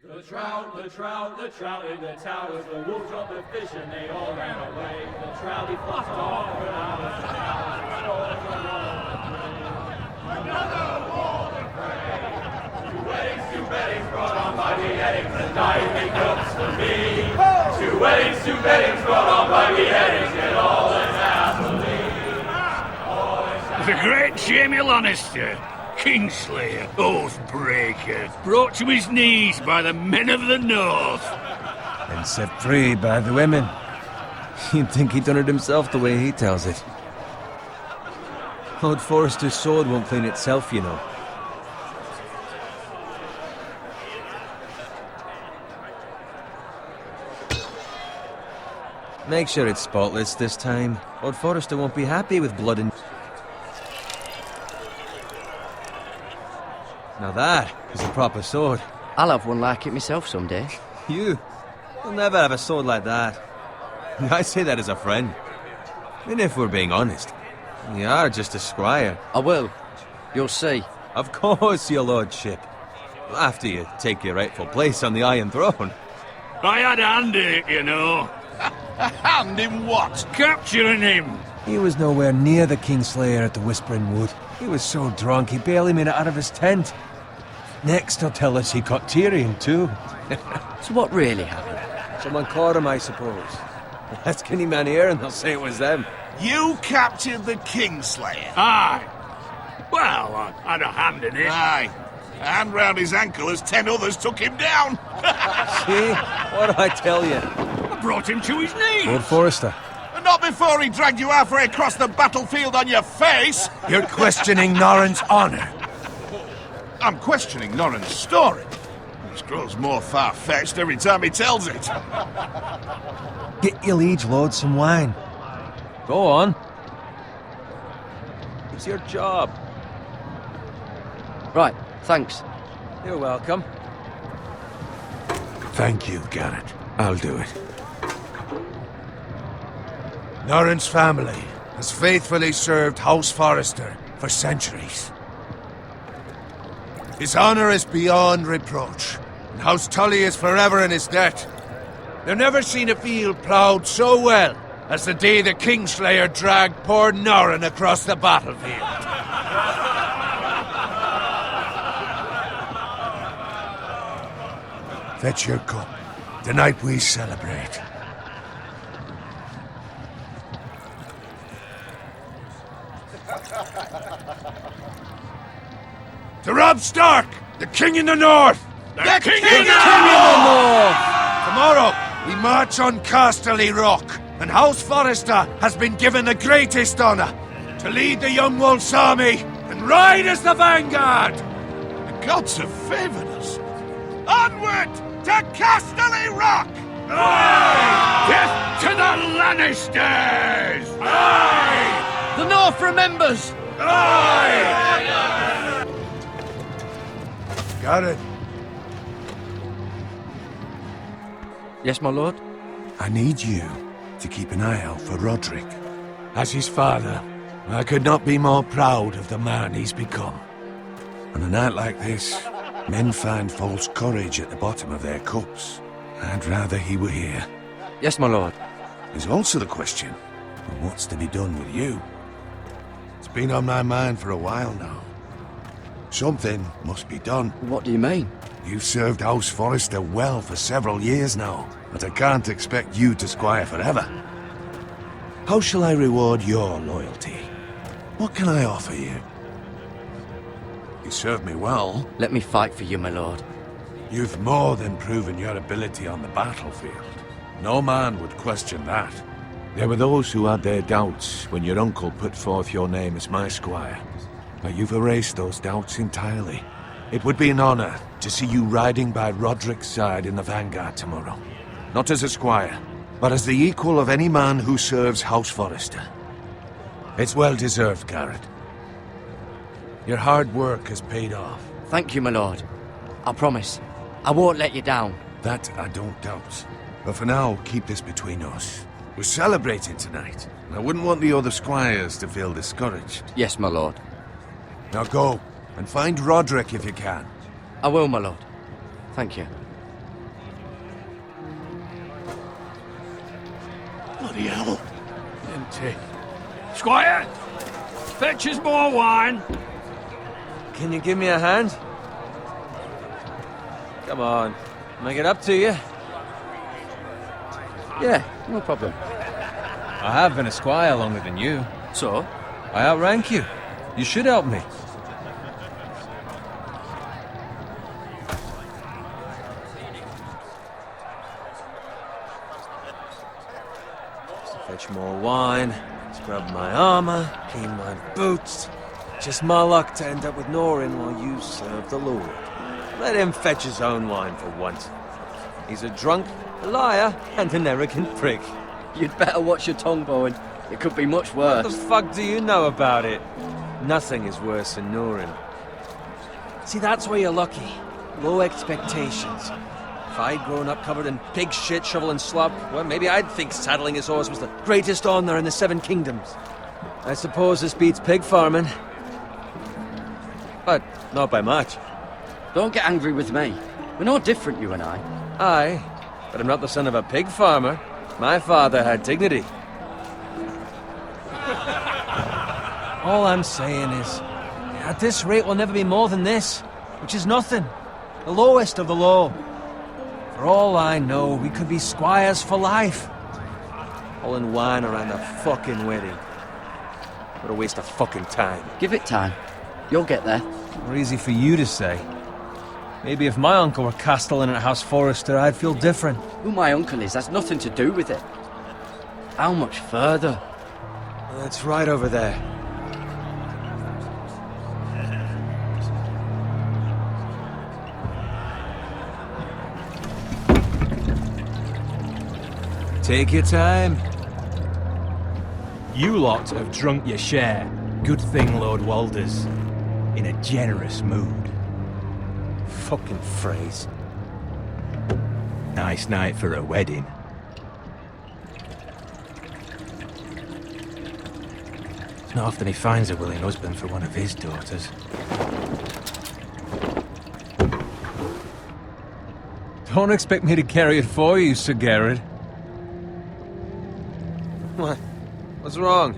The trout in the towers, the wolves dropped the fish and they all ran away. The trout he flopped off, but out of the towers, another golden prey. Two weddings brought on by beheadings, and diving cups for me. Two weddings brought on by beheadings, and all is happily. The great Jamie Lannister, Kingslayer, Oathbreaker, brought to his knees by the men of the North. And set free by the women. You'd think he'd done it himself the way he tells it. Lord Forrester's sword won't clean itself, you know. Make sure it's spotless this time. Lord Forrester won't be happy with blood and... Now that is a proper sword. I'll have one like it myself someday. You'll never have a sword like that. I say that as a friend. And if we're being honest, you are just a squire. I will. You'll see. Of course, your lordship. After you take your rightful place on the Iron Throne. I had a hand in it, you know. A hand in what? Capturing him. He was nowhere near the Kingslayer at the Whispering Wood. He was so drunk he barely made it out of his tent. Next he'll tell us he caught Tyrion too. So what really happened? Someone caught him, I suppose. Ask any man here and they'll say it was them. You captured the Kingslayer? Aye. Well, I had a hand in it. Aye. A hand round his ankle as 10 others took him down. See? What did I tell you? I brought him to his knees. Lord Forrester. And not before he dragged you halfway across the battlefield on your face. You're questioning Norrin's honor. I'm questioning Norrin's story. Which grows more far-fetched every time he tells it. Get your liege lord some wine. Go on. It's your job. Right, thanks. You're welcome. Thank you, Garrett. I'll do it. Norrin's family has faithfully served House Forrester for centuries. His honor is beyond reproach, and House Tully is forever in his debt. They've never seen a field ploughed so well as the day the Kingslayer dragged poor Norrin across the battlefield. Fetch your cup. Tonight we celebrate. To Robb Stark, the King in the North! The King in the North! Tomorrow, we march on Casterly Rock, and House Forrester has been given the greatest honor to lead the Young Wolf's army and ride as the vanguard! The gods have favored us. Onward to Casterly Rock! Aye! Death to the Lannisters! Aye! The North remembers! Aye! Got it. Yes, my lord? I need you to keep an eye out for Roderick. As his father, I could not be more proud of the man he's become. On a night like this, men find false courage at the bottom of their cups. I'd rather he were here. Yes, my lord. There's also the question of what's to be done with you. It's been on my mind for a while now. Something must be done. What do you mean? You've served House Forrester well for several years now, but I can't expect you to squire forever. How shall I reward your loyalty? What can I offer you? You served me well. Let me fight for you, my lord. You've more than proven your ability on the battlefield. No man would question that. There were those who had their doubts when your uncle put forth your name as my squire. But you've erased those doubts entirely. It would be an honor to see you riding by Roderick's side in the vanguard tomorrow. Not as a squire, but as the equal of any man who serves House Forrester. It's well deserved, Garrett. Your hard work has paid off. Thank you, my lord. I promise. I won't let you down. That I don't doubt. But for now, keep this between us. We're celebrating tonight. I wouldn't want the other squires to feel discouraged. Yes, my lord. Now go, and find Roderick if you can. I will, my lord. Thank you. Bloody hell. Empty. Squire! Fetch us more wine. Can you give me a hand? Come on. Make it up to you. Yeah, no problem. I have been a squire longer than you. So? I outrank you. You should help me. Fetch more wine, scrub my armor, clean my boots. Just my luck to end up with Norin while you serve the Lord. Let him fetch his own wine for once. He's a drunk, a liar, and an arrogant prick. You'd better watch your tongue, Bowen. It could be much worse. What the fuck do you know about it? Nothing is worse than Norin. See, that's where you're lucky. Low expectations. If I'd grown up covered in pig shit, shovel and slop, well, maybe I'd think saddling his horse was the greatest honor in the Seven Kingdoms. I suppose this beats pig farming. But not by much. Don't get angry with me. We're no different, you and I. Aye, but I'm not the son of a pig farmer. My father had dignity. All I'm saying is, at this rate we'll never be more than this, which is nothing. The lowest of the low. For all I know, we could be squires for life. All in wine around a fucking wedding. What a waste of fucking time. Give it time. You'll get there. More easy for you to say. Maybe if my uncle were castellan at House Forrester, I'd feel different. Who my uncle is has nothing to do with it. How much further? It's right over there. Take your time. You lot have drunk your share. Good thing Lord Walder's in a generous mood. Fucking phrase. Nice night for a wedding. It's not often he finds a willing husband for one of his daughters. Don't expect me to carry it for you, Sir Garrett. What? What's wrong?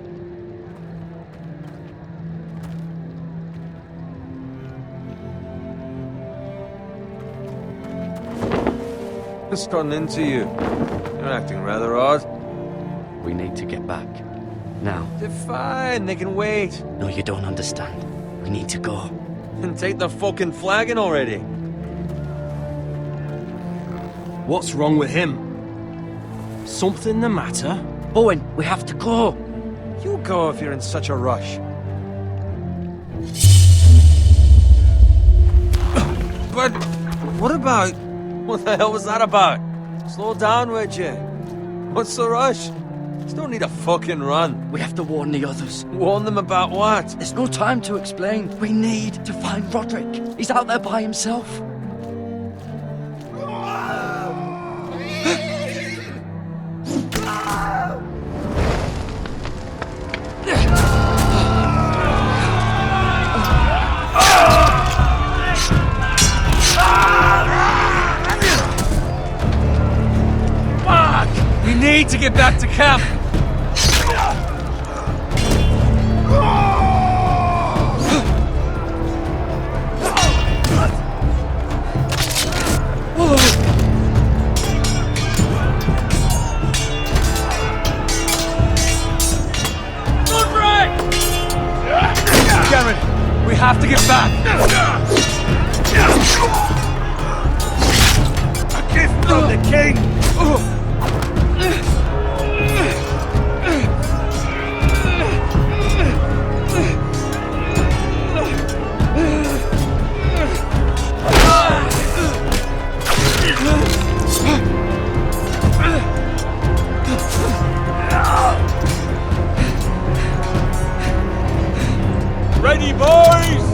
What's gotten into you? You're acting rather odd. We need to get back. Now. They're fine, they can wait. No, you don't understand. We need to go. And take the fucking flagon already. What's wrong with him? Something the matter? Bowen, we have to go. You go if you're in such a rush. But what about... What the hell was that about? Slow down, would you? What's the rush? There's no need to fucking run. We have to warn the others. Warn them about what? There's no time to explain. We need to find Roderick. He's out there by himself. We need to get back to camp. Garrett, we have to get back. A gift from the king. Ready, boys!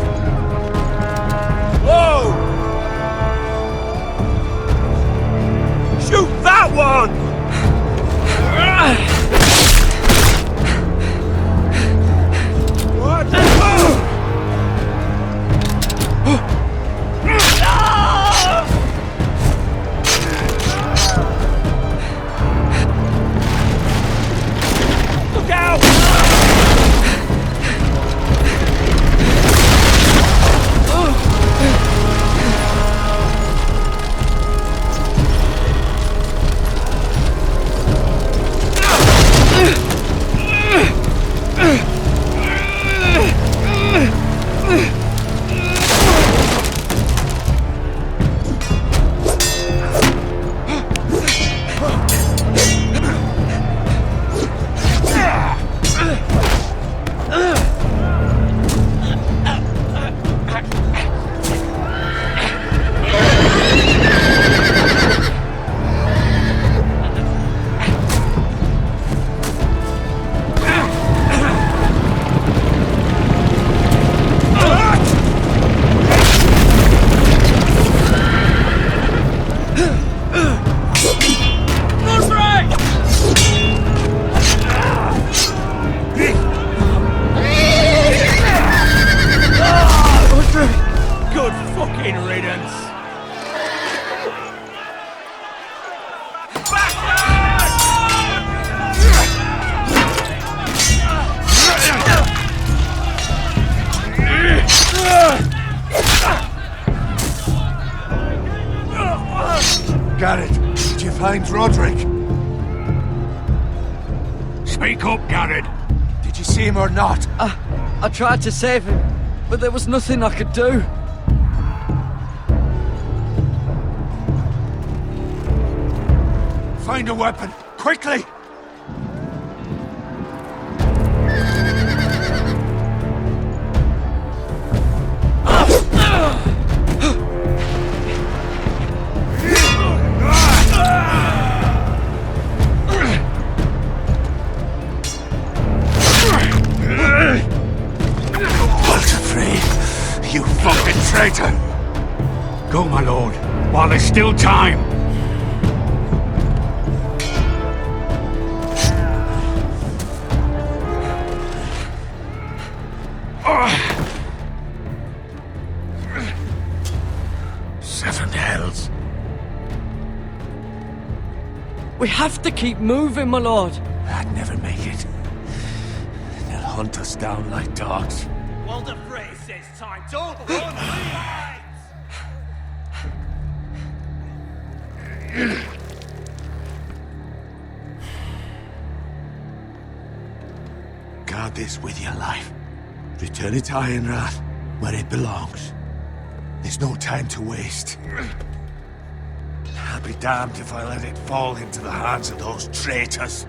Good fucking riddance! Garrett, did you find Roderick? Speak up, Garrett. Did you see him or not? I tried to save him, but there was nothing I could do. Find a weapon, quickly! You fucking traitor! Go, my lord, while there's still time. Seven hells. We have to keep moving, my lord. I'd never make it. They'll hunt us down like dogs. Walder Frey says time. Don't run, Levites! Guard this with your life. Return it to Ironrath, where it belongs. There's no time to waste. I'll be damned if I let it fall into the hands of those traitors.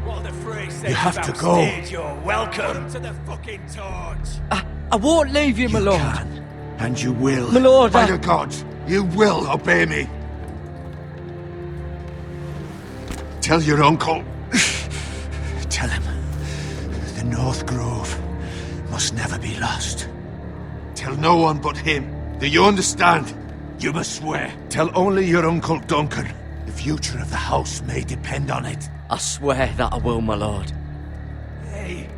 Walder Frey says You have to about go. stage, you're welcome to the fucking torch. I won't leave you, my lord. Can, and you will. My lord, By the gods, you will obey me. Tell your uncle. Tell him the North Grove must never be lost. Tell no one but him. Do you understand? You must swear. Tell only your Uncle Duncan. The future of the house may depend on it. I swear that I will, my lord. Hey,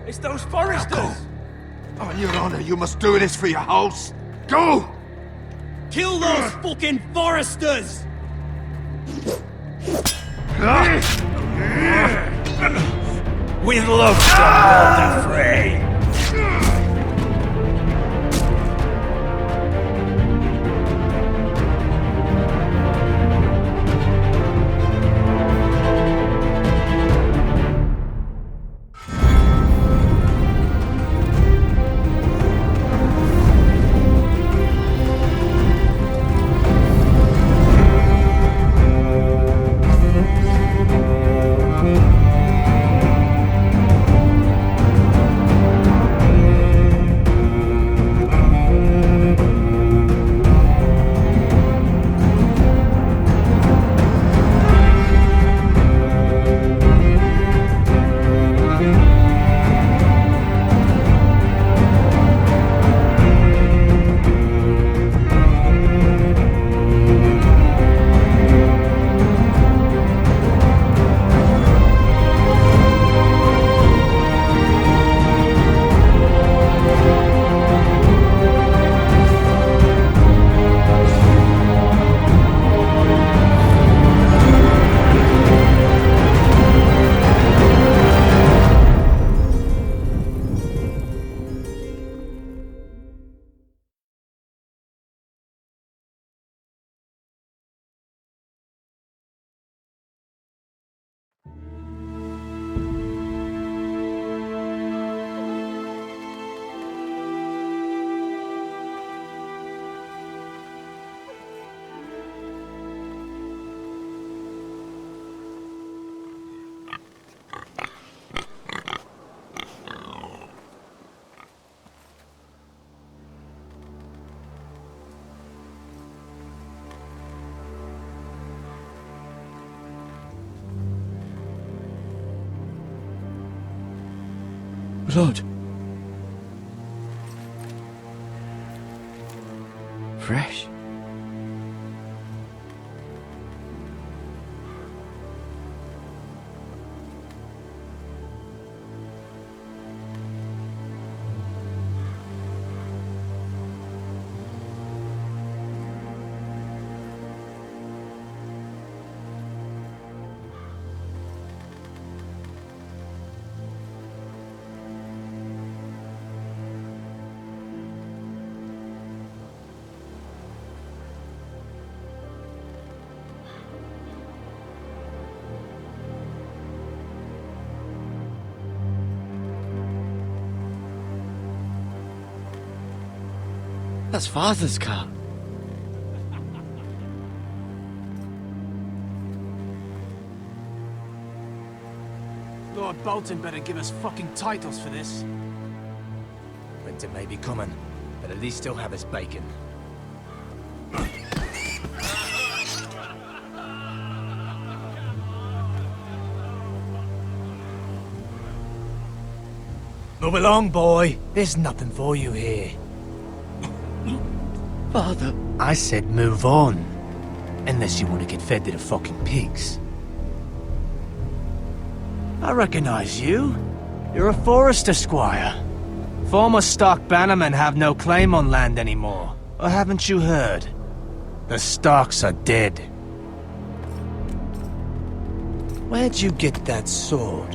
it's those foresters. Now go. On your honor, you must do this for your house. Go! Kill those fucking foresters! With love from Walder Frey. Lord. Fresh. That's Father's car. Lord Bolton better give us fucking titles for this. Winter may be coming, but at least he'll have his bacon. Move along, boy. There's nothing for you here. Father. I said move on. Unless you want to get fed to the fucking pigs. I recognize you. You're a Forester squire. Former Stark bannermen have no claim on land anymore. Or haven't you heard? The Starks are dead. Where'd you get that sword?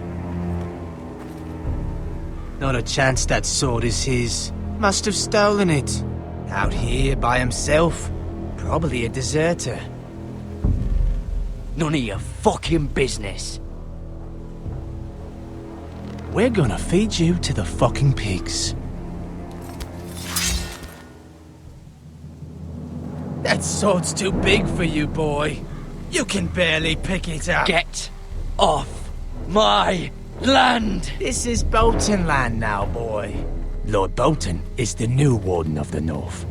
Not a chance that sword is his. Must have stolen it. Out here by himself. Probably a deserter. None of your fucking business. We're gonna feed you to the fucking pigs. That sword's too big for you, boy. You can barely pick it up. Get off my land! This is Bolton land now, boy. Lord Bolton is the new Warden of the North.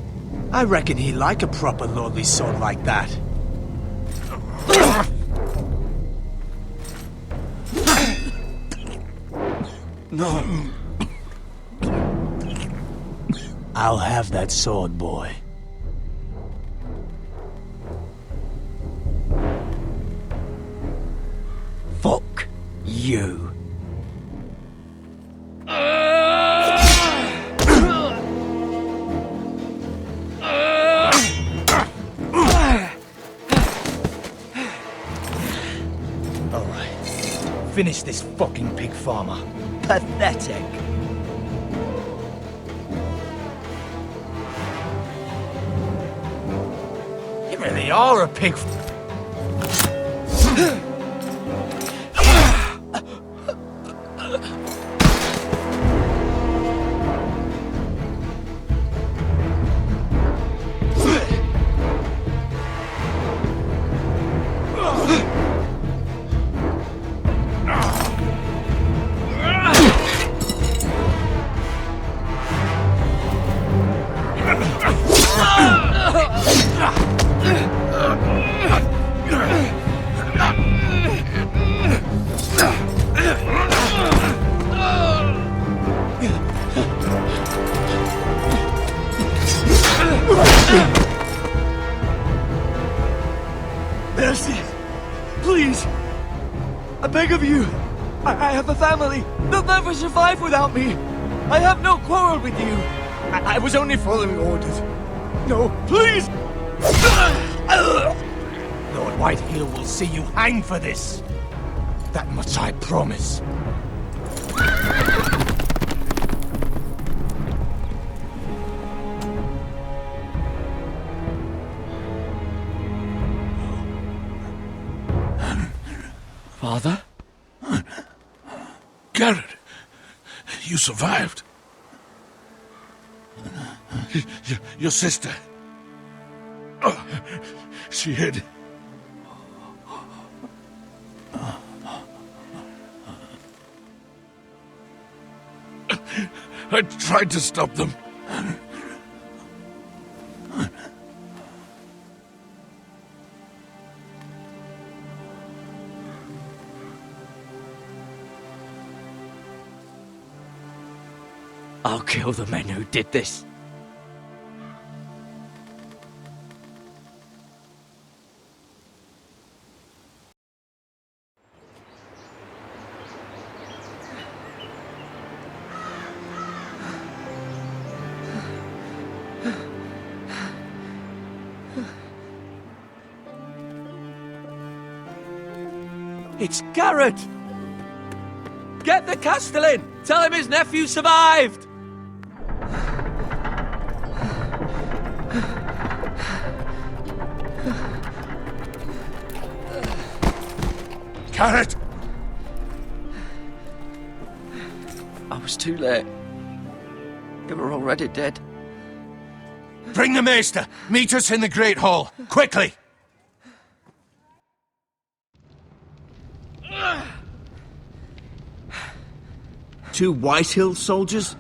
I reckon he'd like a proper lordly sword like that. No. I'll have that sword, boy. Fuck you. Alright. Finish this fucking pig farmer. Pathetic. You really are a pig. Mercy! Please! I beg of you! I have a family! They'll never survive without me! I have no quarrel with you! I was only following orders. No, please! Lord Whitehill will see you hang for this. That much I promise. Father? Garrett, you survived. Your sister. Oh, she hid. I tried to stop them. I'll kill the men who did this. It's Garrett! Get the Castellan! Tell him his nephew survived! Garrett! I was too late. They were already dead. Bring the maester. Meet us in the Great Hall. Quickly! Two Whitehill soldiers?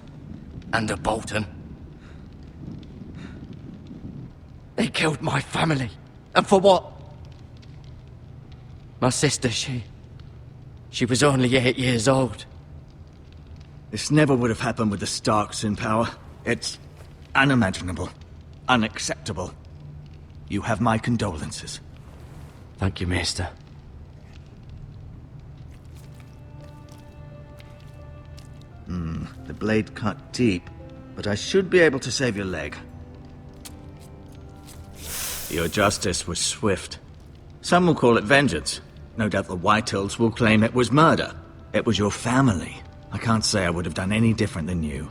And a Bolton. They killed my family. And for what? My sister, she was only 8 years old. This never would have happened with the Starks in power. It's unimaginable. Unacceptable. You have my condolences. Thank you, Maester. The blade cut deep, but I should be able to save your leg. Your justice was swift. Some will call it vengeance. No doubt the Whitehills will claim it was murder. It was your family. I can't say I would have done any different than you.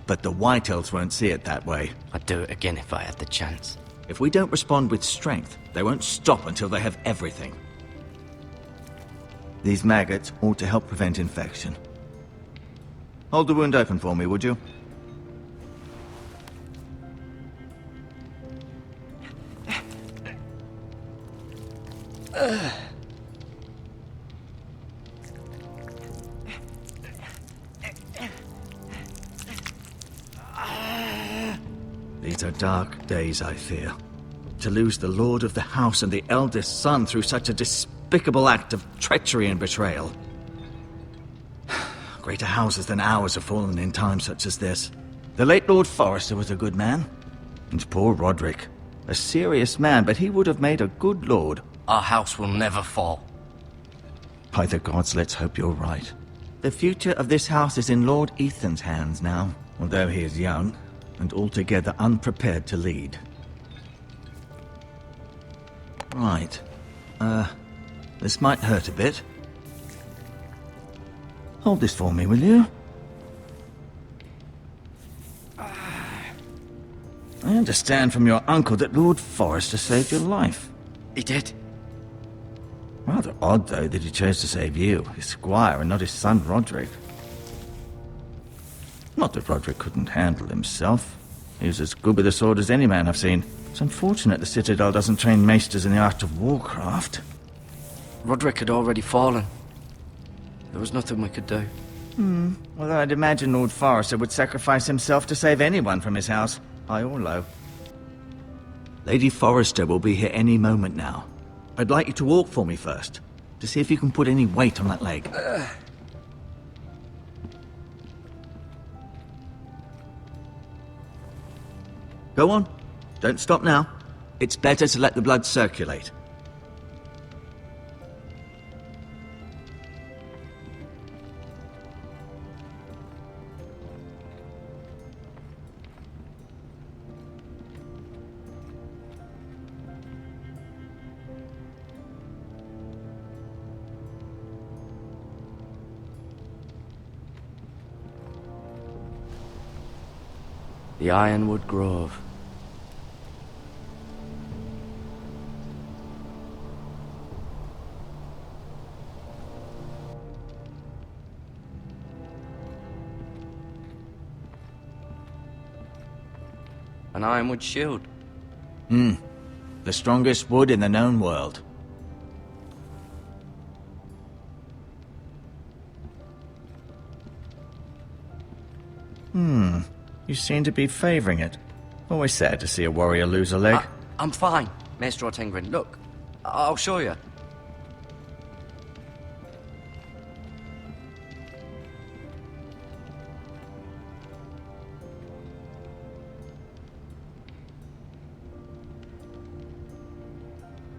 But the Whitehills won't see it that way. I'd do it again if I had the chance. If we don't respond with strength, they won't stop until they have everything. These maggots ought to help prevent infection. Hold the wound open for me, would you? These are dark days, I fear. To lose the lord of the house and the eldest son through such a despicable act of treachery and betrayal. Greater houses than ours have fallen in times such as this. The late Lord Forrester was a good man. And poor Roderick. A serious man, but he would have made a good lord. Our house will never fall. By the gods, let's hope you're right. The future of this house is in Lord Ethan's hands now, although he is young and altogether unprepared to lead. Right. This might hurt a bit. Hold this for me, will you? I understand from your uncle that Lord Forrester saved your life. He did. Rather odd, though, that he chose to save you, his squire, and not his son Roderick. Not that Roderick couldn't handle himself. He was as good with a sword as any man I've seen. It's unfortunate the Citadel doesn't train maesters in the art of warcraft. Roderick had already fallen. There was nothing we could do. Although I'd imagine Lord Forrester would sacrifice himself to save anyone from his house, high or low. Lady Forrester will be here any moment now. I'd like you to walk for me first, to see if you can put any weight on that leg. Go on. Don't stop now. It's better to let the blood circulate. The Ironwood Grove. An ironwood shield. The strongest wood in the known world. You seem to be favoring it. Always sad to see a warrior lose a leg. I'm fine, Maester Ortengrin. Look, I'll show you.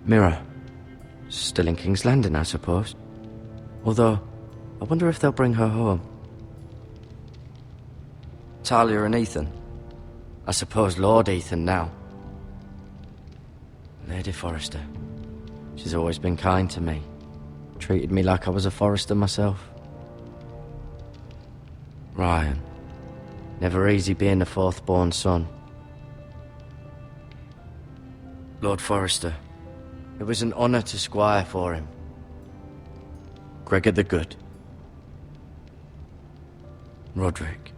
Mirror. Still in King's Landing, I suppose. Although, I wonder if they'll bring her home. Talia and Ethan. I suppose Lord Ethan now. Lady Forrester. She's always been kind to me. Treated me like I was a Forrester myself. Ryan. Never easy being the fourth-born son. Lord Forrester. It was an honor to squire for him. Gregor the Good. Roderick.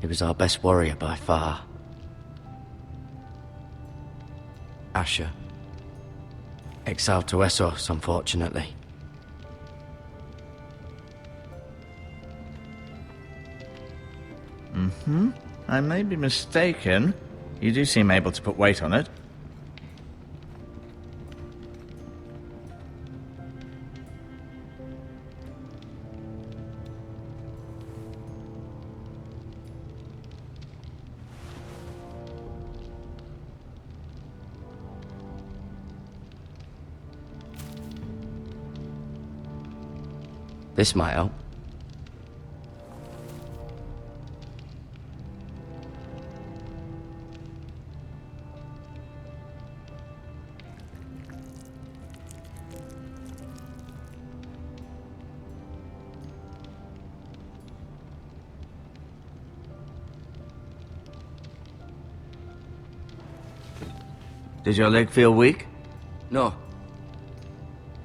He was our best warrior by far. Asher. Exiled to Essos, unfortunately. I may be mistaken. You do seem able to put weight on it. This might help. Does your leg feel weak? No.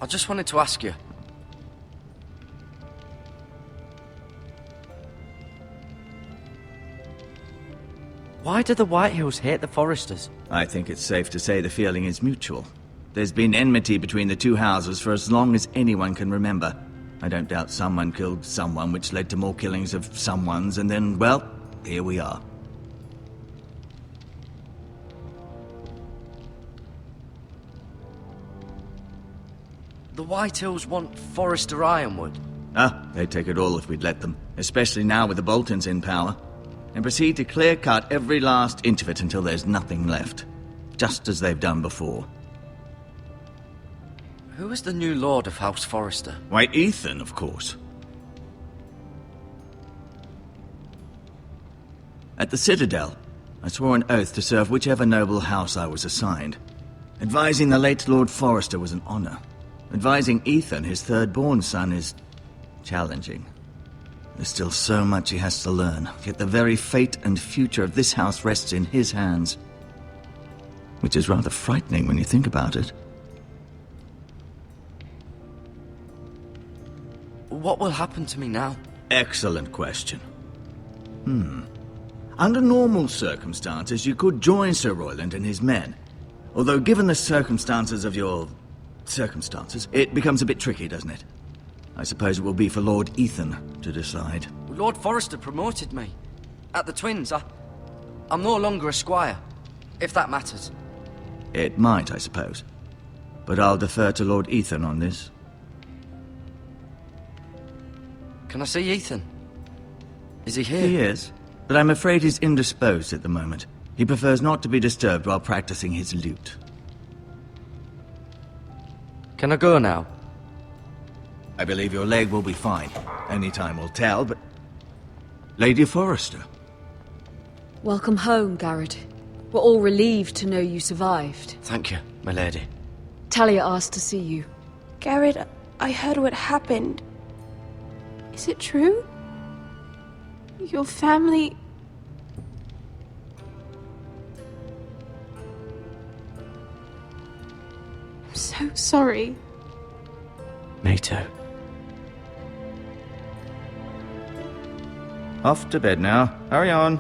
I just wanted to ask you. Why do the Whitehills hate the Foresters? I think it's safe to say the feeling is mutual. There's been enmity between the two houses for as long as anyone can remember. I don't doubt someone killed someone, which led to more killings of someones, and then, well, here we are. The Whitehills want Forester Ironwood. They'd take it all if we'd let them, especially now with the Boltons in power, and proceed to clear-cut every last inch of it until there's nothing left, just as they've done before. Who is the new Lord of House Forester? Why, Ethan, of course. At the Citadel, I swore an oath to serve whichever noble house I was assigned. Advising the late Lord Forester was an honor. Advising Ethan, his third-born son, is challenging. There's still so much he has to learn, yet the very fate and future of this house rests in his hands. Which is rather frightening when you think about it. What will happen to me now? Excellent question. Under normal circumstances, you could join Sir Royland and his men. Although given the circumstances of your circumstances, it becomes a bit tricky, doesn't it? I suppose it will be for Lord Ethan to decide. Lord Forester promoted me. At the Twins, I'm no longer a squire, if that matters. It might, I suppose. But I'll defer to Lord Ethan on this. Can I see Ethan? Is he here? He is, but I'm afraid he's indisposed at the moment. He prefers not to be disturbed while practicing his lute. Can I go now? I believe your leg will be fine. Only time will tell, but... Lady Forrester. Welcome home, Garrett. We're all relieved to know you survived. Thank you, my lady. Talia asked to see you. Garrett, I heard what happened. Is it true? Your family... I'm so sorry. Me too. Off to bed now. Hurry on.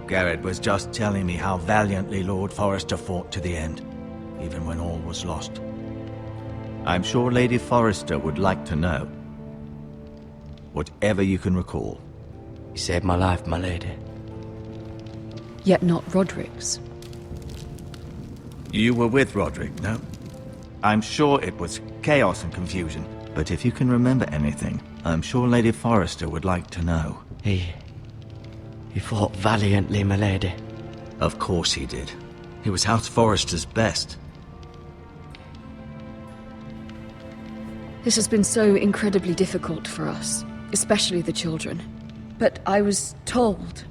Garrett was just telling me how valiantly Lord Forrester fought to the end, even when all was lost. I'm sure Lady Forrester would like to know. Whatever you can recall. You saved my life, my lady. Yet not Roderick's. You were with Roderick, no? I'm sure it was chaos and confusion, but if you can remember anything, I'm sure Lady Forrester would like to know. He fought valiantly, my lady. Of course he did. He was House Forrester's best. This has been so incredibly difficult for us, especially the children. But I was told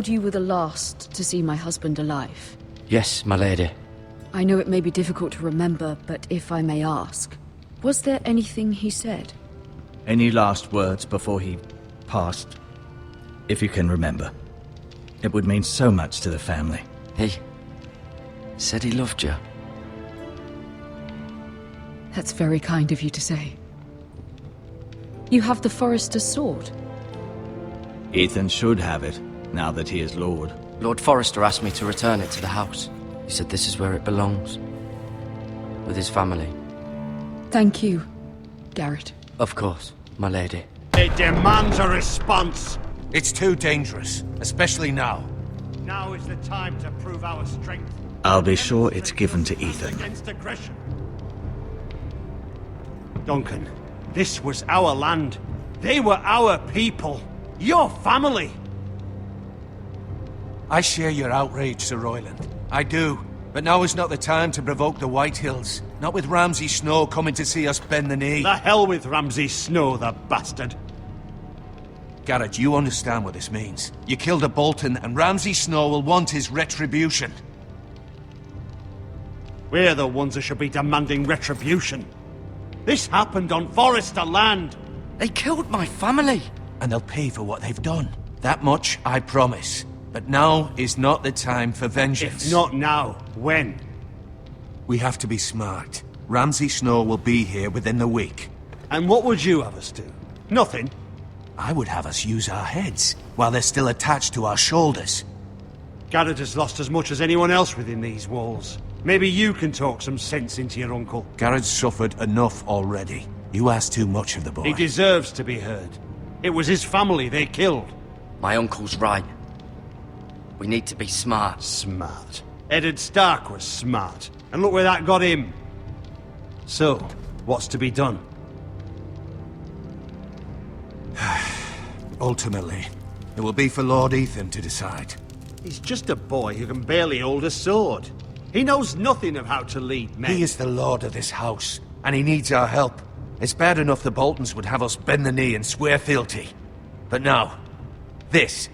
you were the last to see my husband alive. Yes, my lady. I know it may be difficult to remember, but if I may ask, was there anything he said? Any last words before he passed? If you can remember. It would mean so much to the family. He said he loved you. That's very kind of you to say. You have the Forester's sword. Ethan should have it, now that he is Lord. Lord Forrester asked me to return it to the house. He said this is where it belongs. With his family. Thank you, Garrett. Of course, my lady. It demands a response. It's too dangerous, especially now. Now is the time to prove our strength. I'll be sure it's given to Ethan. Against aggression. Duncan, this was our land. They were our people. Your family. I share your outrage, Sir Royland. I do. But now is not the time to provoke the White Hills. Not with Ramsay Snow coming to see us bend the knee. The hell with Ramsay Snow, the bastard. Garrett, you understand what this means. You killed a Bolton, and Ramsay Snow will want his retribution. We're the ones that should be demanding retribution. This happened on Forrester land. They killed my family. And they'll pay for what they've done. That much I promise. But now is not the time for vengeance. If not now, when? We have to be smart. Ramsay Snow will be here within the week. And what would you have us do? Nothing? I would have us use our heads, while they're still attached to our shoulders. Garrett has lost as much as anyone else within these walls. Maybe you can talk some sense into your uncle. Garrett's suffered enough already. You ask too much of the boy. He deserves to be heard. It was his family they killed. My uncle's right. We need to be smart. Smart. Eddard Stark was smart. And look where that got him. So, what's to be done? Ultimately, it will be for Lord Ethan to decide. He's just a boy who can barely hold a sword. He knows nothing of how to lead men. He is the lord of this house, and he needs our help. It's bad enough the Boltons would have us bend the knee and swear fealty. But now, this.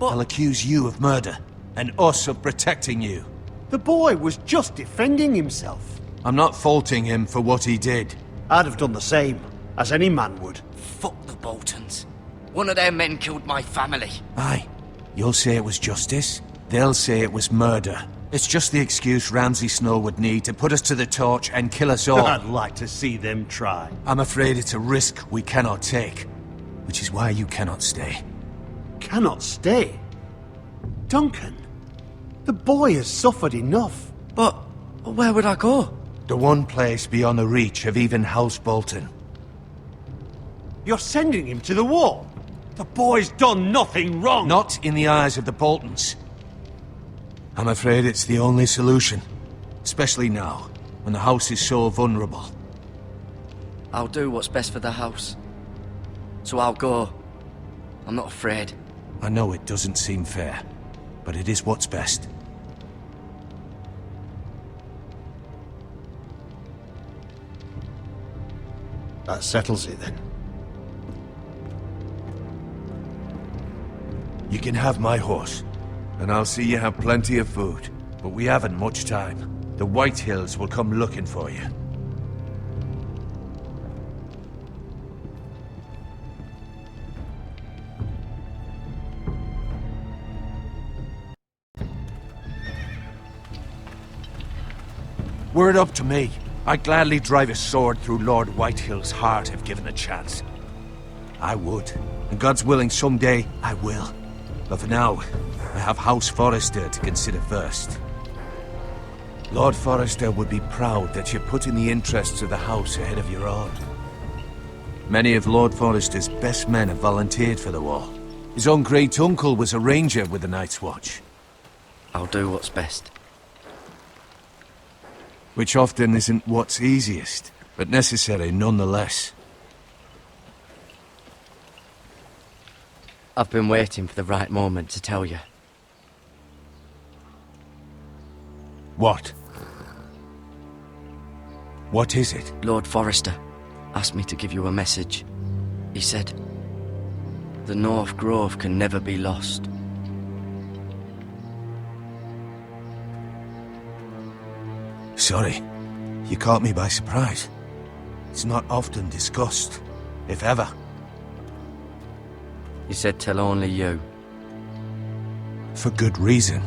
I'll accuse you of murder, and us of protecting you. The boy was just defending himself. I'm not faulting him for what he did. I'd have done the same, as any man would. Fuck the Boltons. One of their men killed my family. Aye. You'll say it was justice. They'll say it was murder. It's just the excuse Ramsay Snow would need to put us to the torch and kill us all. I'd like to see them try. I'm afraid it's a risk we cannot take. Which is why you cannot stay. Cannot stay? Duncan, the boy has suffered enough. But where would I go? The one place beyond the reach of even House Bolton. You're sending him to the wall? The boy's done nothing wrong! Not in the eyes of the Boltons. I'm afraid it's the only solution. Especially now, when the house is so vulnerable. I'll do what's best for the house. So I'll go. I'm not afraid. I know it doesn't seem fair, but it is what's best. That settles it then. You can have my horse, and I'll see you have plenty of food. But we haven't much time. The White Hills will come looking for you. Were it up to me, I'd gladly drive a sword through Lord Whitehill's heart if given the chance. I would, and God's willing someday I will. But for now, I have House Forrester to consider first. Lord Forrester would be proud that you're putting the interests of the house ahead of your own. Many of Lord Forrester's best men have volunteered for the war. His own great-uncle was a ranger with the Night's Watch. I'll do what's best. Which often isn't what's easiest, but necessary nonetheless. I've been waiting for the right moment to tell you. What? What is it? Lord Forrester asked me to give you a message. He said, the North Grove can never be lost. Sorry, you caught me by surprise. It's not often discussed, if ever. He said tell only you. For good reason.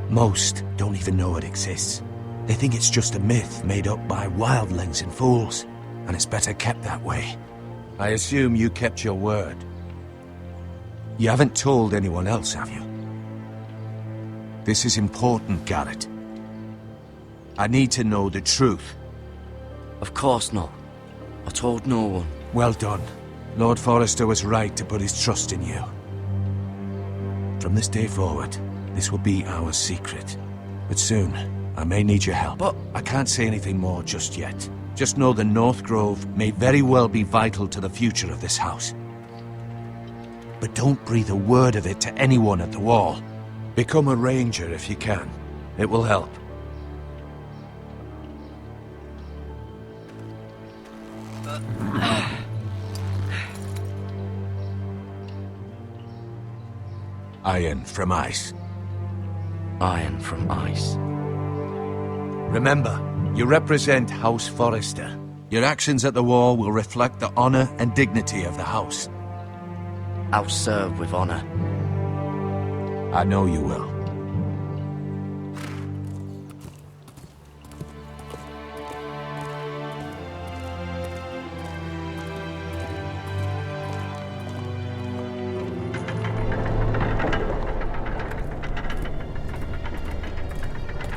Most don't even know it exists. They think it's just a myth made up by wildlings and fools, and it's better kept that way. I assume you kept your word. You haven't told anyone else, have you? This is important, Garrett. I need to know the truth. Of course not. I told no one. Well done. Lord Forrester was right to put his trust in you. From this day forward, this will be our secret. But soon, I may need your help. But I can't say anything more just yet. Just know the North Grove may very well be vital to the future of this house. But don't breathe a word of it to anyone at the Wall. Become a ranger if you can. It will help. Iron from ice. Iron from ice. Remember, you represent House Forrester. Your actions at the Wall will reflect the honor and dignity of the house. I'll serve with honor. I know you will.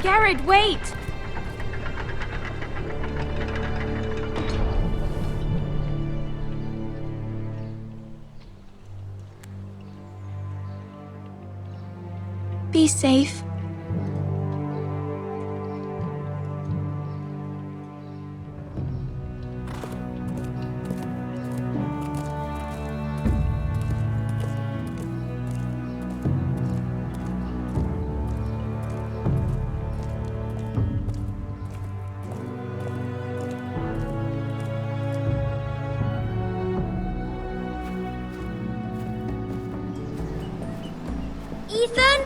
Garrett, wait! Be safe. Ethan?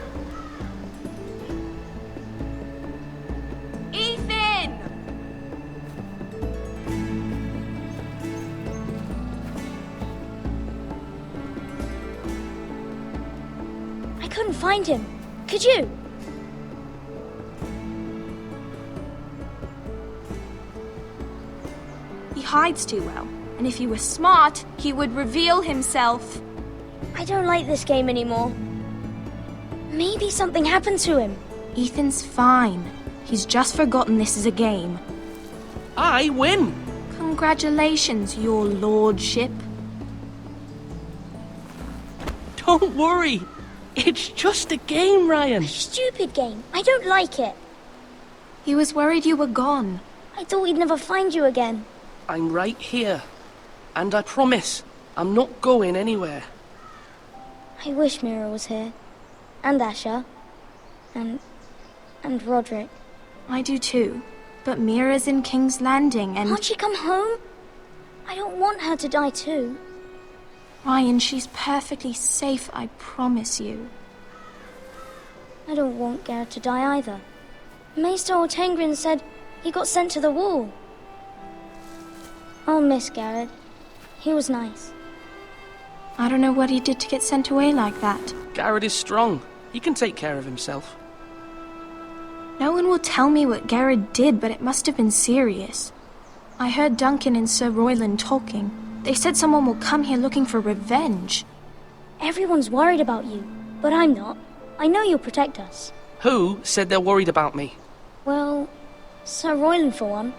Ethan! I couldn't find him. Could you? He hides too well, and if he were smart, he would reveal himself. I don't like this game anymore. Maybe something happened to him. Ethan's fine. He's just forgotten this is a game. I win! Congratulations, your lordship. Don't worry. It's just a game, Ryan. Stupid game. I don't like it. He was worried you were gone. I thought we'd never find you again. I'm right here. And I promise, I'm not going anywhere. I wish Mira was here. And Asher. And Roderick. I do too. But Mira's in King's Landing and... Can't she come home? I don't want her to die too. Ryan, she's perfectly safe, I promise you. I don't want Garrett to die either. Maester Ortengrin said he got sent to the Wall. I'll miss Garrett. He was nice. I don't know what he did to get sent away like that. Garrett is strong. He can take care of himself. No one will tell me what Garrett did, but it must have been serious. I heard Duncan and Sir Royland talking. They said someone will come here looking for revenge. Everyone's worried about you, but I'm not. I know you'll protect us. Who said they're worried about me? Well, Sir Royland for one.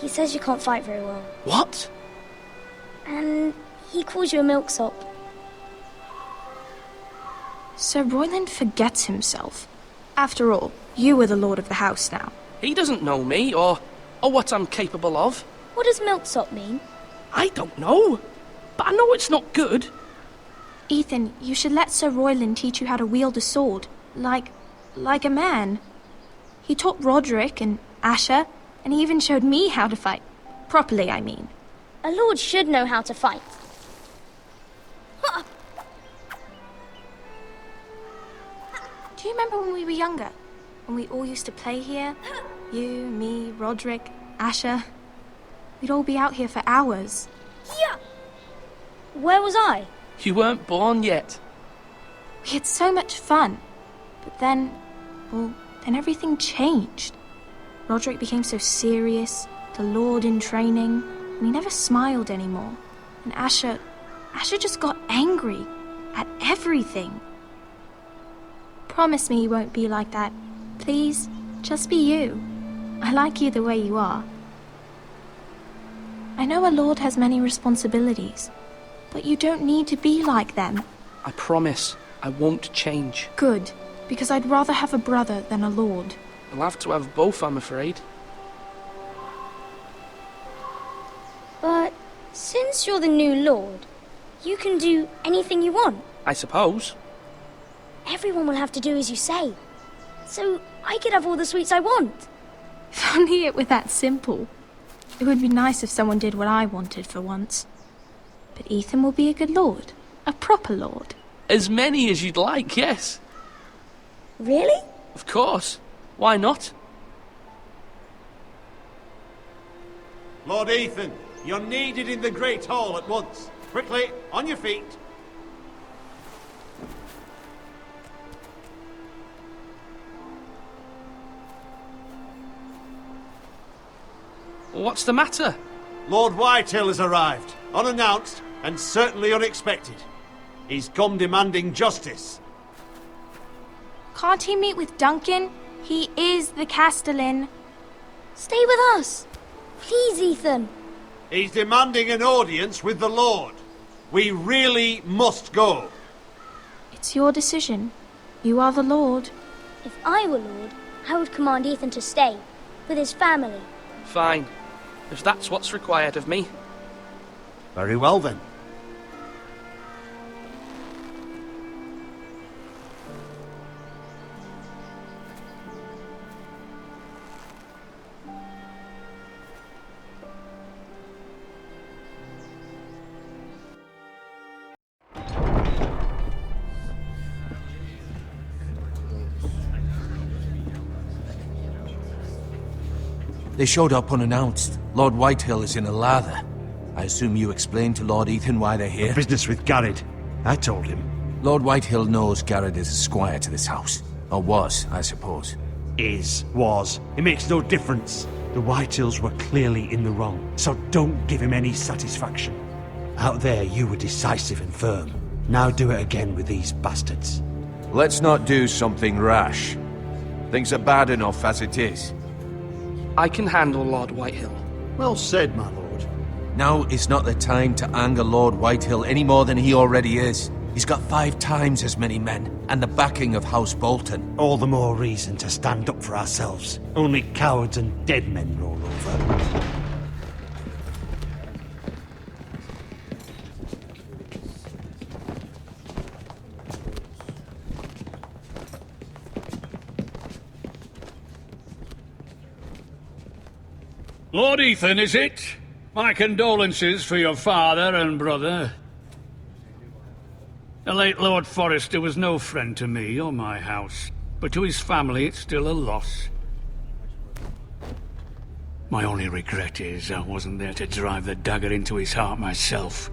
He says you can't fight very well. What? And he calls you a milksop. Sir Royland forgets himself. After all, you are the lord of the house now. He doesn't know me, or what I'm capable of. What does milksop mean? I don't know, but I know it's not good. Ethan, you should let Sir Royland teach you how to wield a sword, like a man. He taught Roderick and Asher, and he even showed me how to fight. Properly, I mean. A lord should know how to fight. Do you remember when we were younger? When we all used to play here? You, me, Roderick, Asher. We'd all be out here for hours. Yeah. Where was I? You weren't born yet. We had so much fun. But then everything changed. Roderick became so serious, the lord in training, and he never smiled anymore. And Asher just got angry. at everything. Promise me you won't be like that. Please, just be you. I like you the way you are. I know a lord has many responsibilities, but you don't need to be like them. I promise I won't change. Good, because I'd rather have a brother than a lord. I'll have to have both, I'm afraid. But since you're the new lord, you can do anything you want. I suppose. Everyone will have to do as you say. So I could have all the sweets I want. If only it were that simple. It would be nice if someone did what I wanted for once. But Ethan will be a good lord. A proper lord. As many as you'd like, yes. Really? Of course. Why not? Lord Ethan, you're needed in the Great Hall at once. Quickly, on your feet. What's the matter? Lord Whitehill has arrived, unannounced and certainly unexpected. He's come demanding justice. Can't he meet with Duncan? He is the Castellan. Stay with us. Please, Ethan. He's demanding an audience with the Lord. We really must go. It's your decision. You are the lord. If I were lord, I would command Ethan to stay, with his family. Fine. If that's what's required of me. Very well then. They showed up unannounced. Lord Whitehill is in a lather. I assume you explained to Lord Ethan why they're here? Business with Garrett. I told him. Lord Whitehill knows Garrett is a squire to this house. Or was, I suppose. Was. It makes no difference. The Whitehills were clearly in the wrong, so don't give him any satisfaction. Out there, you were decisive and firm. Now do it again with these bastards. Let's not do something rash. Things are bad enough as it is. I can handle Lord Whitehill. Well said, my lord. Now is not the time to anger Lord Whitehill any more than he already is. He's got 5 times as many men, and the backing of House Bolton. All the more reason to stand up for ourselves. Only cowards and dead men roll over. Lord Ethan, is it? My condolences for your father and brother. The late Lord Forrester was no friend to me or my house, but to his family it's still a loss. My only regret is I wasn't there to drive the dagger into his heart myself.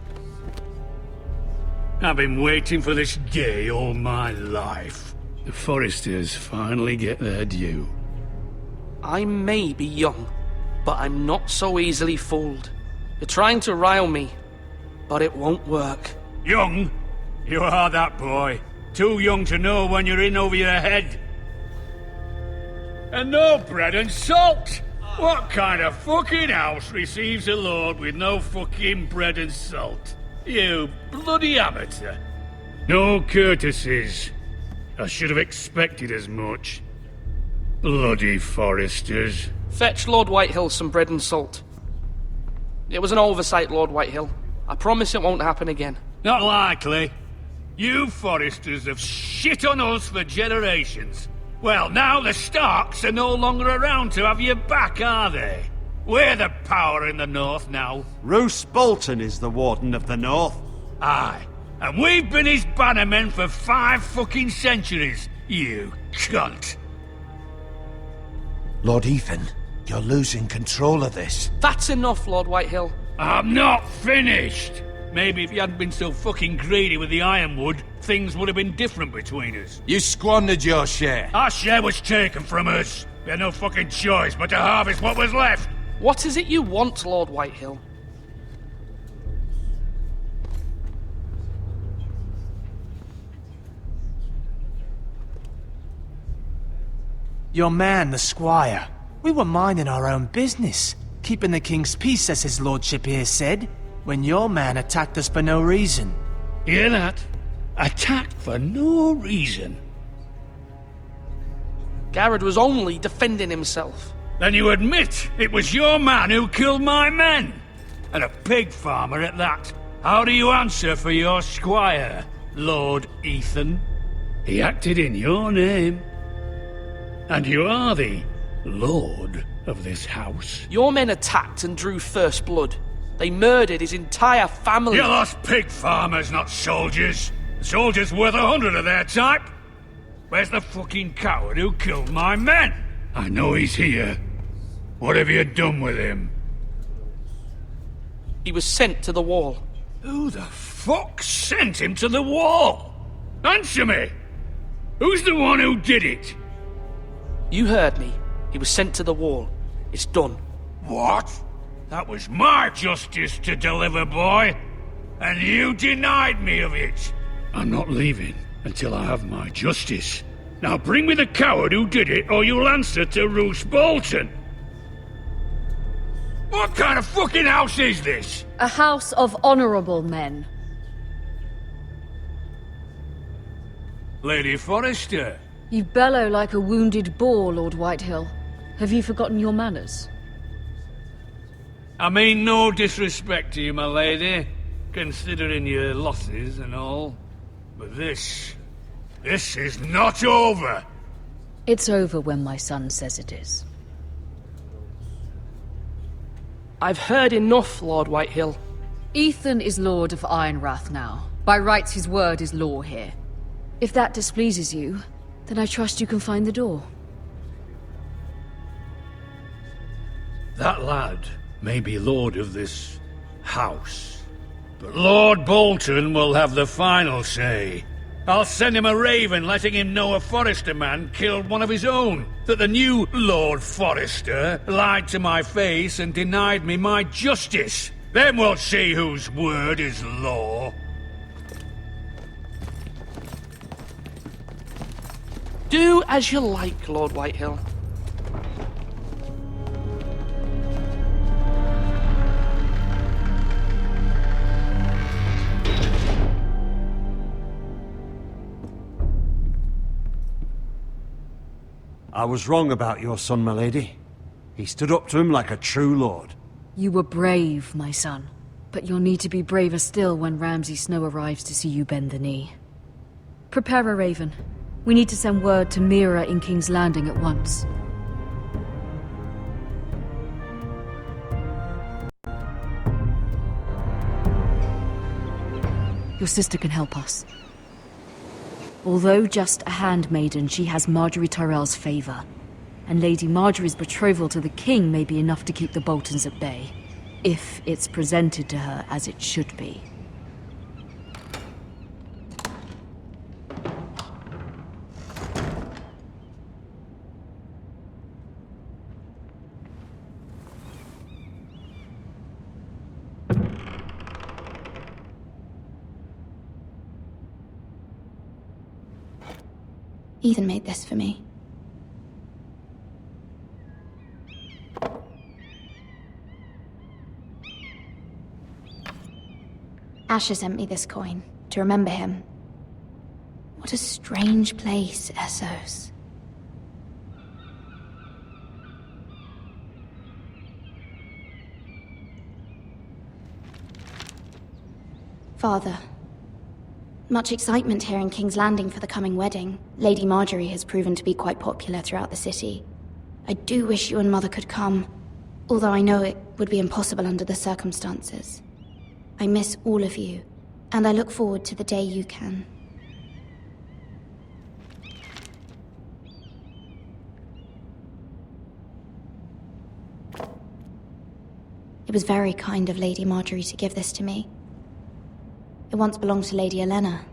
I've been waiting for this day all my life. The Forresters finally get their due. I may be young, but I'm not so easily fooled. You're trying to rile me, but it won't work. Young? You are that boy. Too young to know when you're in over your head. And no bread and salt! What kind of fucking house receives a lord with no fucking bread and salt? You bloody amateur. No courtesies. I should have expected as much. Bloody Forresters. Fetch Lord Whitehill some bread and salt. It was an oversight, Lord Whitehill. I promise it won't happen again. Not likely. You Forresters have shit on us for generations. Well, now the Starks are no longer around to have your back, are they? We're the power in the north now. Roose Bolton is the Warden of the North. Aye. And we've been his bannermen for 5 fucking centuries, you cunt. Lord Ethan, you're losing control of this. That's enough, Lord Whitehill. I'm not finished. Maybe if you hadn't been so fucking greedy with the ironwood, things would have been different between us. You squandered your share. Our share was taken from us. We had no fucking choice but to harvest what was left. What is it you want, Lord Whitehill? Your man, the squire. We were minding our own business, keeping the king's peace, as his lordship here said, when your man attacked us for no reason. Hear that? Attacked for no reason. Garrett was only defending himself. Then you admit it was your man who killed my men? And a pig farmer at that. How do you answer for your squire, Lord Ethan? He acted in your name. And you are the lord of this house. Your men attacked and drew first blood. They murdered his entire family. You lost pig farmers, not soldiers. Soldiers worth 100 of their type. Where's the fucking coward who killed my men? I know he's here. What have you done with him? He was sent to the wall. Who the fuck sent him to the wall? Answer me! Who's the one who did it? You heard me. He was sent to the wall. It's done. What? That was my justice to deliver, boy. And you denied me of it. I'm not leaving until I have my justice. Now bring me the coward who did it, or you'll answer to Roose Bolton. What kind of fucking house is this? A house of honorable men. Lady Forrester. You bellow like a wounded boar, Lord Whitehill. Have you forgotten your manners? I mean no disrespect to you, my lady, considering your losses and all. But this is not over. It's over when my son says it is. I've heard enough, Lord Whitehill. Ethan is Lord of Ironrath now. By rights, his word is law here. If that displeases you, then I trust you can find the door. That lad may be lord of this house, but Lord Bolton will have the final say. I'll send him a raven letting him know a Forrester man killed one of his own, that the new Lord Forrester lied to my face and denied me my justice. Then we'll see whose word is law. Do as you like, Lord Whitehill. I was wrong about your son, my lady. He stood up to him like a true lord. You were brave, my son. But you'll need to be braver still when Ramsay Snow arrives to see you bend the knee. Prepare a raven. We need to send word to Mira in King's Landing at once. Your sister can help us. Although just a handmaiden, she has Marjorie Tyrell's favor. And Lady Marjorie's betrothal to the king may be enough to keep the Boltons at bay. If it's presented to her as it should be. Ethan made this for me. Asher sent me this coin to remember him. What a strange place, Essos. Father. Much excitement here in King's Landing for the coming wedding. Lady Marjorie has proven to be quite popular throughout the city. I do wish you and Mother could come, although I know it would be impossible under the circumstances. I miss all of you, and I look forward to the day you can. It was very kind of Lady Marjorie to give this to me. It once belonged to Lady Elena.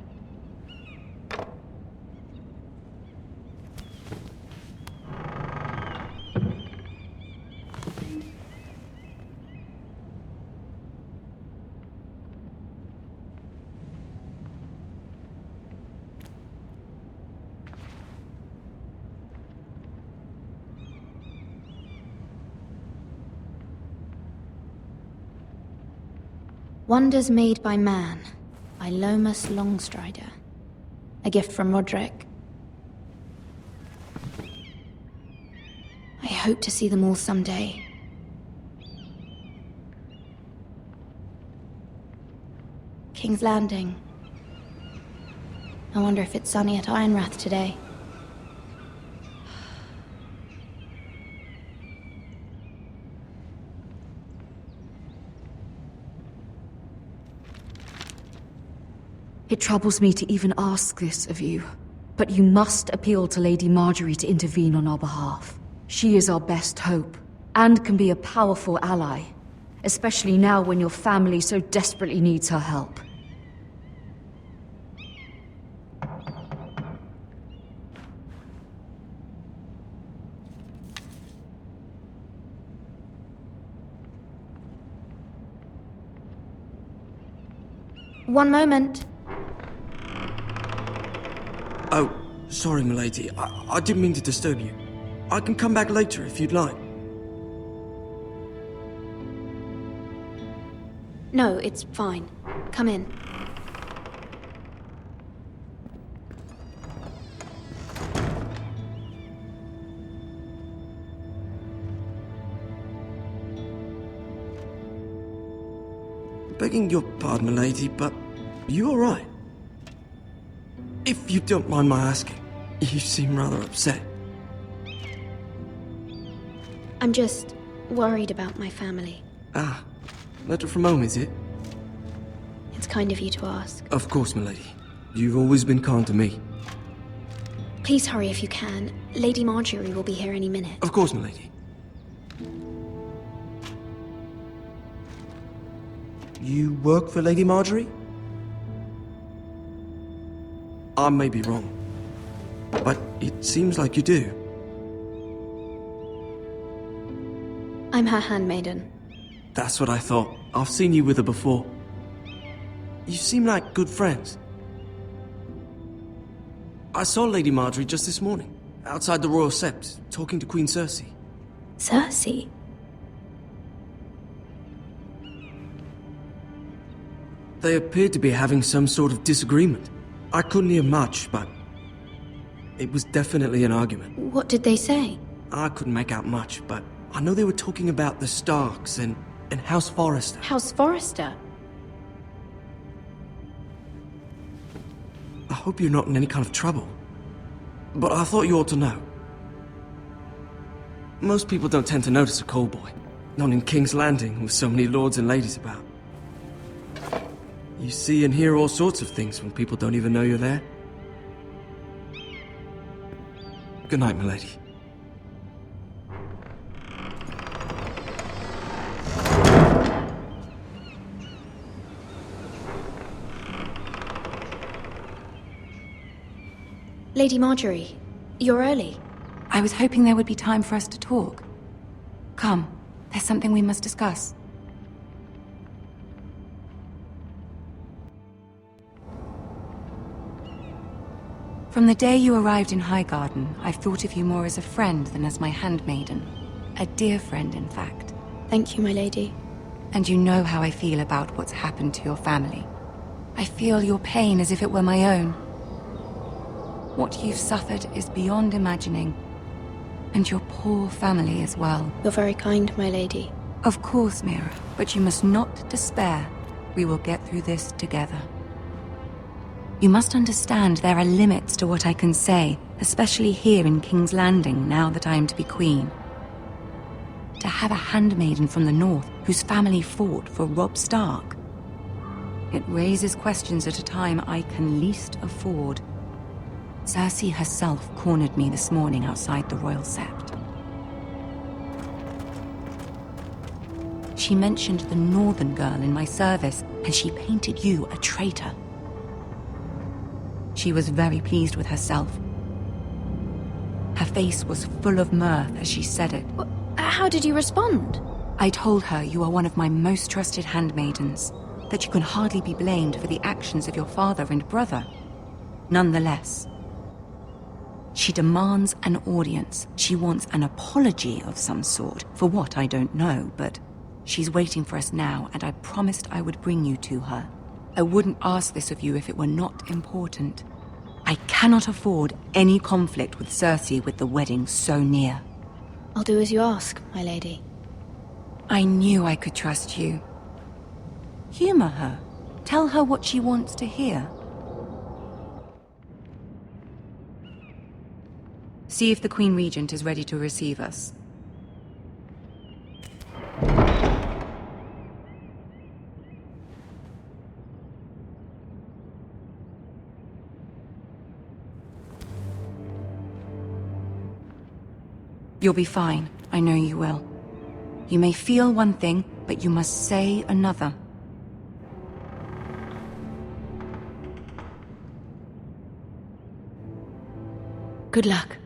Wonders Made by Man, by Lomas Longstrider. A gift from Roderick. I hope to see them all someday. King's Landing. I wonder if it's sunny at Ironrath today. It troubles me to even ask this of you, but you must appeal to Lady Marjorie to intervene on our behalf. She is our best hope, and can be a powerful ally, especially now when your family so desperately needs her help. One moment. Oh, sorry, milady. I didn't mean to disturb you. I can come back later if you'd like. No, it's fine. Come in. Begging your pardon, milady, but you all right? If you don't mind my asking, you seem rather upset. I'm just worried about my family. Ah, letter from home, is it? It's kind of you to ask. Of course, milady. You've always been kind to me. Please hurry if you can. Lady Marjorie will be here any minute. Of course, milady. You work for Lady Marjorie? I may be wrong, but it seems like you do. I'm her handmaiden. That's what I thought. I've seen you with her before. You seem like good friends. I saw Lady Marjorie just this morning, outside the Royal Sept, talking to Queen Cersei. Cersei? They appeared to be having some sort of disagreement. I couldn't hear much, but it was definitely an argument. What did they say? I couldn't make out much, but I know they were talking about the Starks and House Forrester. House Forrester? I hope you're not in any kind of trouble, but I thought you ought to know. Most people don't tend to notice a call boy, not in King's Landing with so many lords and ladies about. You see and hear all sorts of things when people don't even know you're there. Good night, milady. Lady Marjorie, you're early. I was hoping there would be time for us to talk. Come, there's something we must discuss. From the day you arrived in Highgarden, I've thought of you more as a friend than as my handmaiden. A dear friend, in fact. Thank you, my lady. And you know how I feel about what's happened to your family. I feel your pain as if it were my own. What you've suffered is beyond imagining. And your poor family as well. You're very kind, my lady. Of course, Mira, but you must not despair. We will get through this together. You must understand there are limits to what I can say, especially here in King's Landing, now that I am to be queen. To have a handmaiden from the north whose family fought for Robb Stark. It raises questions at a time I can least afford. Cersei herself cornered me this morning outside the Royal Sept. She mentioned the northern girl in my service, and she painted you a traitor. She was very pleased with herself. Her face was full of mirth as she said it. How did you respond? I told her you are one of my most trusted handmaidens, that you can hardly be blamed for the actions of your father and brother. Nonetheless, she demands an audience. She wants an apology of some sort, for what I don't know, but She's waiting for us now, and I promised I would bring you to her. I wouldn't ask this of you if it were not important. I cannot afford any conflict with Cersei with the wedding so near. I'll do as you ask, my lady. I knew I could trust you. Humor her. Tell her what she wants to hear. See if the Queen Regent is ready to receive us. You'll be fine. I know you will. You may feel one thing, but you must say another. Good luck.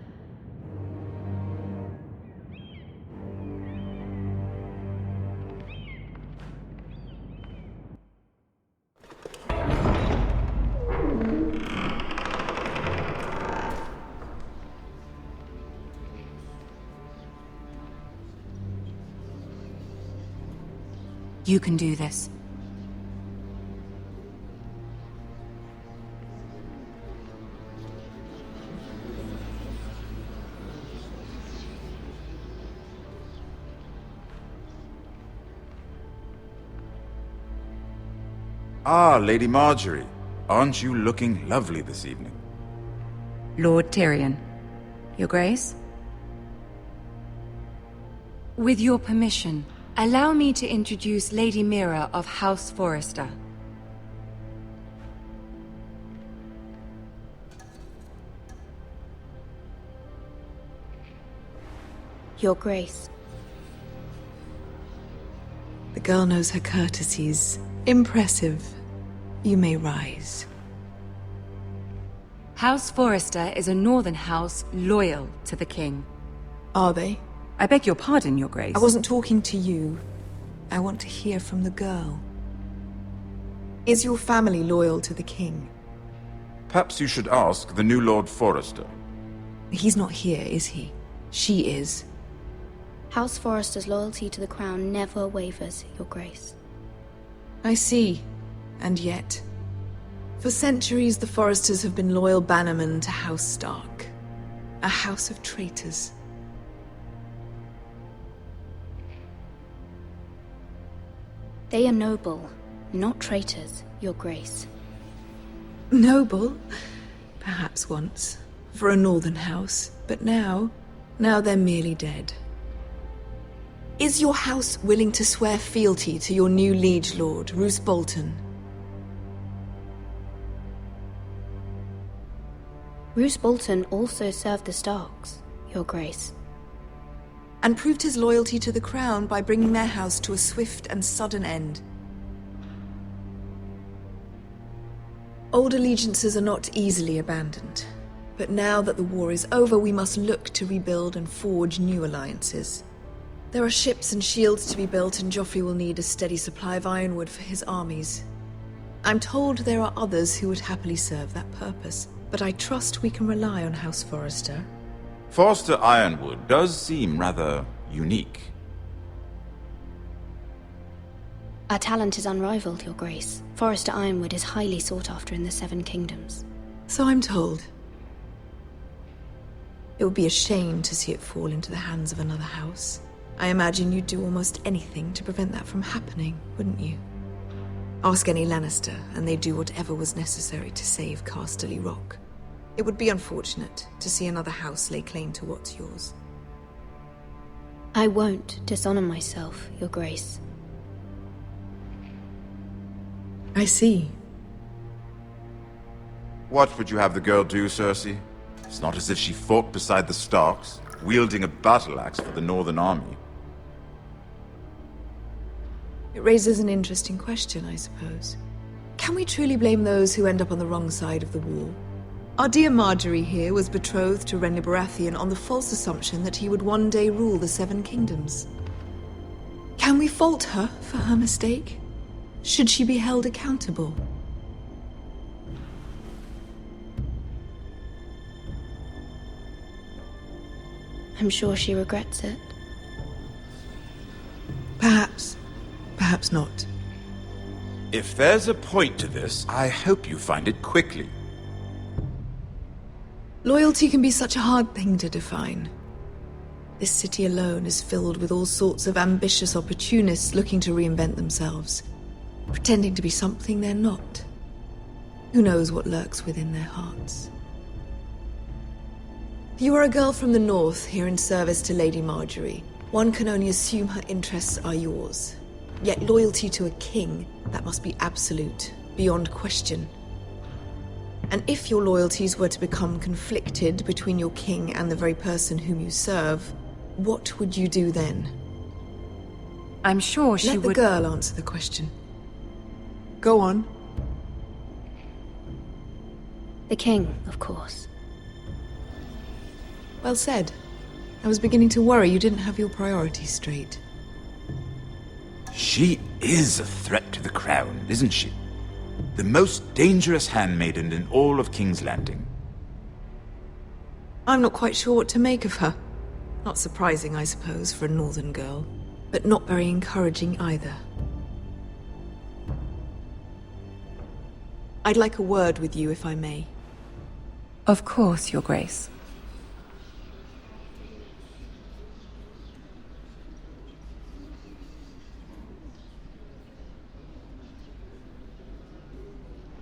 You can do this. Ah, Lady Marjorie. Aren't you looking lovely this evening? Lord Tyrion. Your Grace? With your permission, allow me to introduce Lady Mira of House Forrester. Your Grace. The girl knows her courtesies. Impressive. You may rise. House Forrester is a northern house loyal to the king. Are they? I beg your pardon, Your Grace. I wasn't talking to you. I want to hear from the girl. Is your family loyal to the king? Perhaps you should ask the new Lord Forrester. He's not here, is he? She is. House Forrester's loyalty to the crown never wavers, Your Grace. I see. And yet, for centuries the Forresters have been loyal bannermen to House Stark. A house of traitors. They are noble, not traitors, Your Grace. Noble? Perhaps once. For a northern house. But now they're merely dead. Is your house willing to swear fealty to your new liege lord, Roose Bolton? Roose Bolton also served the Starks, Your Grace. And proved his loyalty to the crown by bringing their house to a swift and sudden end. Old allegiances are not easily abandoned. But now that the war is over, we must look to rebuild and forge new alliances. There are ships and shields to be built, and Joffrey will need a steady supply of ironwood for his armies. I'm told there are others who would happily serve that purpose, but I trust we can rely on House Forrester. Forrester Ironwood does seem rather unique. Our talent is unrivaled, Your Grace. Forrester Ironwood is highly sought after in the Seven Kingdoms. So I'm told. It would be a shame to see it fall into the hands of another house. I imagine you'd do almost anything to prevent that from happening, wouldn't you? Ask any Lannister, and they'd do whatever was necessary to save Casterly Rock. It would be unfortunate to see another house lay claim to what's yours. I won't dishonor myself, Your Grace. I see. What would you have the girl do, Cersei? It's not as if she fought beside the Starks, wielding a battle axe for the Northern Army. It raises an interesting question, I suppose. Can we truly blame those who end up on the wrong side of the war? Our dear Marjorie here was betrothed to Renly Baratheon on the false assumption that he would one day rule the Seven Kingdoms. Can we fault her for her mistake? Should she be held accountable? I'm sure she regrets it. Perhaps. perhaps not. If there's a point to this, I hope you find it quickly. Loyalty can be such a hard thing to define. This city alone is filled with all sorts of ambitious opportunists looking to reinvent themselves, pretending to be something they're not. Who knows what lurks within their hearts? You are a girl from the north, here in service to Lady Marjorie. One can only assume her interests are yours. Yet loyalty to a king, that must be absolute, beyond question. And if your loyalties were to become conflicted between your king and the very person whom you serve, what would you do then? I'm sure she would... Let the girl answer the question. Go on. The king, of course. Well said. I was beginning to worry you didn't have your priorities straight. She is a threat to the crown, isn't she? The most dangerous handmaiden in all of King's Landing. I'm not quite sure what to make of her. Not surprising, I suppose, for a northern girl, but not very encouraging either. I'd like a word with you, if I may. Of course, Your Grace.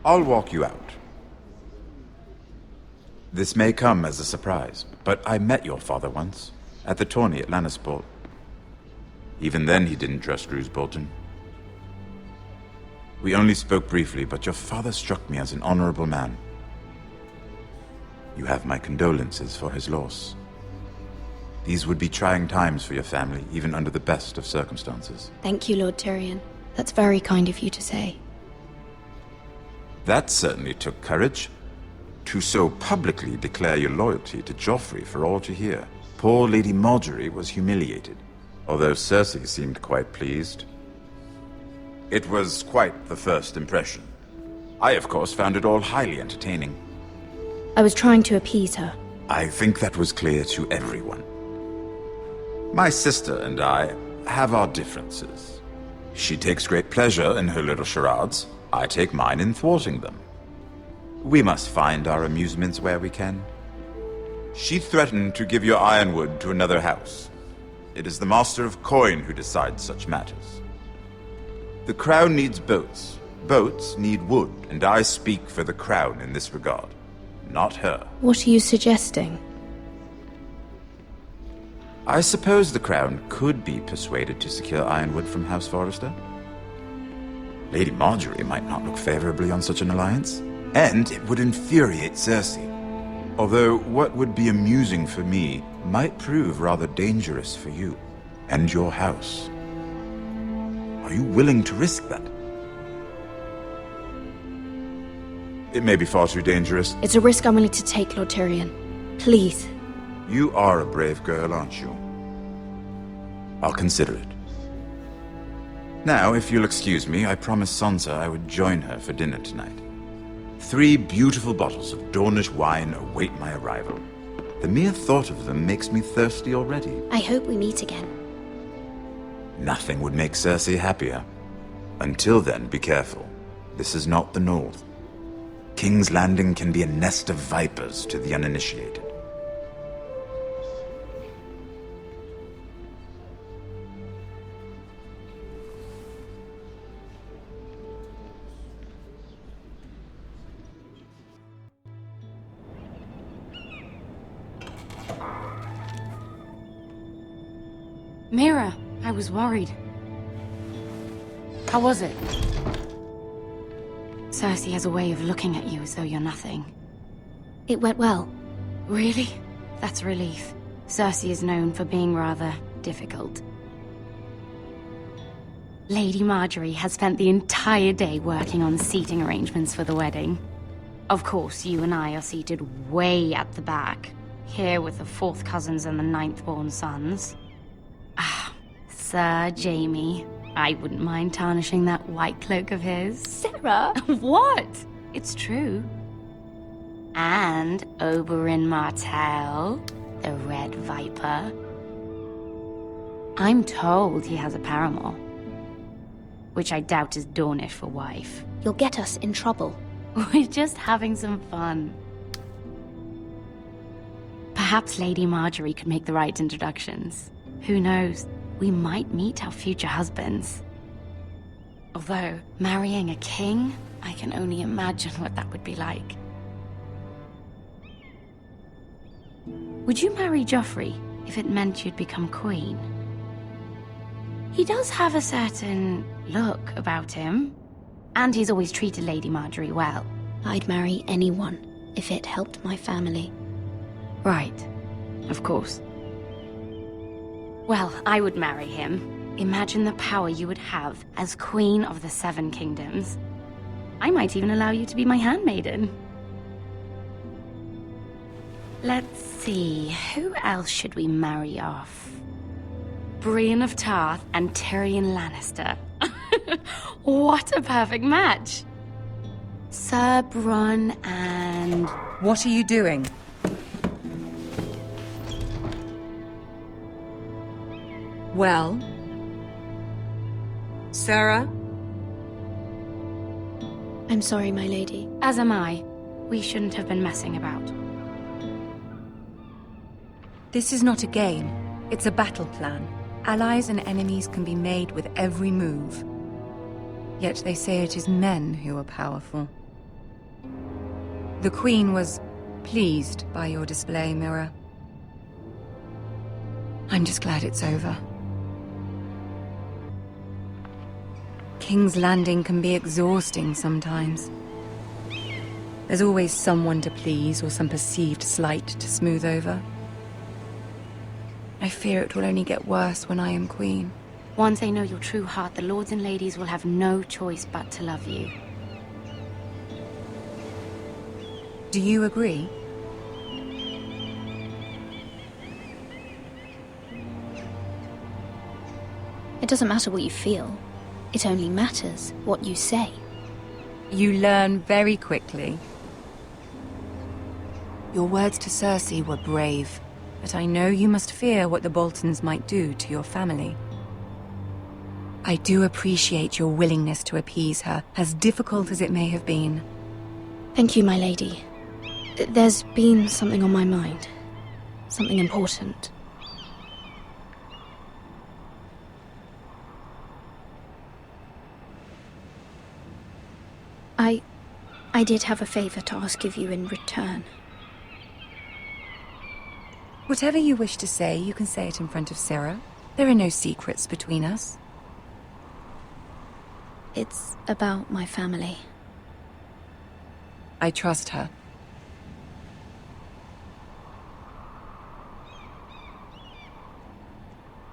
I'll walk you out. This may come as a surprise, but I met your father once, at the tourney at Lannisport. Even then he didn't trust Roose Bolton. We only spoke briefly, but your father struck me as an honorable man. You have my condolences for his loss. These would be trying times for your family, even under the best of circumstances. Thank you, Lord Tyrion. That's very kind of you to say. That certainly took courage. To so publicly declare your loyalty to Joffrey for all to hear. Poor Lady Marjorie was humiliated, although Cersei seemed quite pleased. It was quite the first impression. I, of course, found it all highly entertaining. I was trying to appease her. I think that was clear to everyone. My sister and I have our differences. She takes great pleasure in her little charades. I take mine in thwarting them. We must find our amusements where we can. She threatened to give your ironwood to another house. It is the Master of Coin who decides such matters. The crown needs boats. Boats need wood, and I speak for the crown in this regard, not her. What are you suggesting? I suppose the crown could be persuaded to secure ironwood from House Forrester. Lady Marjorie might not look favorably on such an alliance, and it would infuriate Cersei. Although what would be amusing for me might prove rather dangerous for you and your house. Are you willing to risk that? It may be far too dangerous. It's a risk I'm willing to take, Lord Tyrion. Please. You are a brave girl, aren't you? I'll consider it. Now, if you'll excuse me, I promised Sansa I would join her for dinner tonight. 3 beautiful bottles of Dornish wine await my arrival. The mere thought of them makes me thirsty already. I hope we meet again. Nothing would make Cersei happier. Until then, be careful. This is not the North. King's Landing can be a nest of vipers to the uninitiated. Mira, I was worried. How was it? Cersei has a way of looking at you as though you're nothing. It went well. Really? That's a relief. Cersei is known for being rather difficult. Lady Marjorie has spent the entire day working on seating arrangements for the wedding. Of course, you and I are seated way at the back, here with the 4th cousins and the 9th-born sons. Ah, Sir Jaime. I wouldn't mind tarnishing that white cloak of his. Sarah! What? It's true. And Oberyn Martell, the Red Viper. I'm told he has a paramour. which I doubt is Dornish for wife. You'll get us in trouble. We're just having some fun. Perhaps Lady Marjorie could make the right introductions. Who knows? We might meet our future husbands. Although, marrying a king, I can only imagine what that would be like. Would you marry Joffrey if it meant you'd become queen? He does have a certain look about him, and he's always treated Lady Marjorie well. I'd marry anyone if it helped my family. Right, of course. Well, I would marry him. Imagine the power you would have as Queen of the Seven Kingdoms. I might even allow you to be my handmaiden. Let's see, who else should we marry off? Brienne of Tarth and Tyrion Lannister. What a perfect match! Sir Bronn and... What are you doing? Well? Sarah? I'm sorry, my lady. As am I. We shouldn't have been messing about. This is not a game. It's a battle plan. Allies and enemies can be made with every move. Yet they say it is men who are powerful. The Queen was pleased by your display, Mira. I'm just glad it's over. King's Landing can be exhausting sometimes. There's always someone to please or some perceived slight to smooth over. I fear it will only get worse when I am queen. Once they know your true heart, the lords and ladies will have no choice but to love you. Do you agree? It doesn't matter what you feel. It only matters what you say. You learn very quickly. Your words to Cersei were brave, but I know you must fear what the Boltons might do to your family. I do appreciate your willingness to appease her, as difficult as it may have been. Thank you, my lady. There's been something on my mind. Something important. I did have a favor to ask of you in return. Whatever you wish to say, you can say it in front of Sarah. There are no secrets between us. It's about my family. I trust her.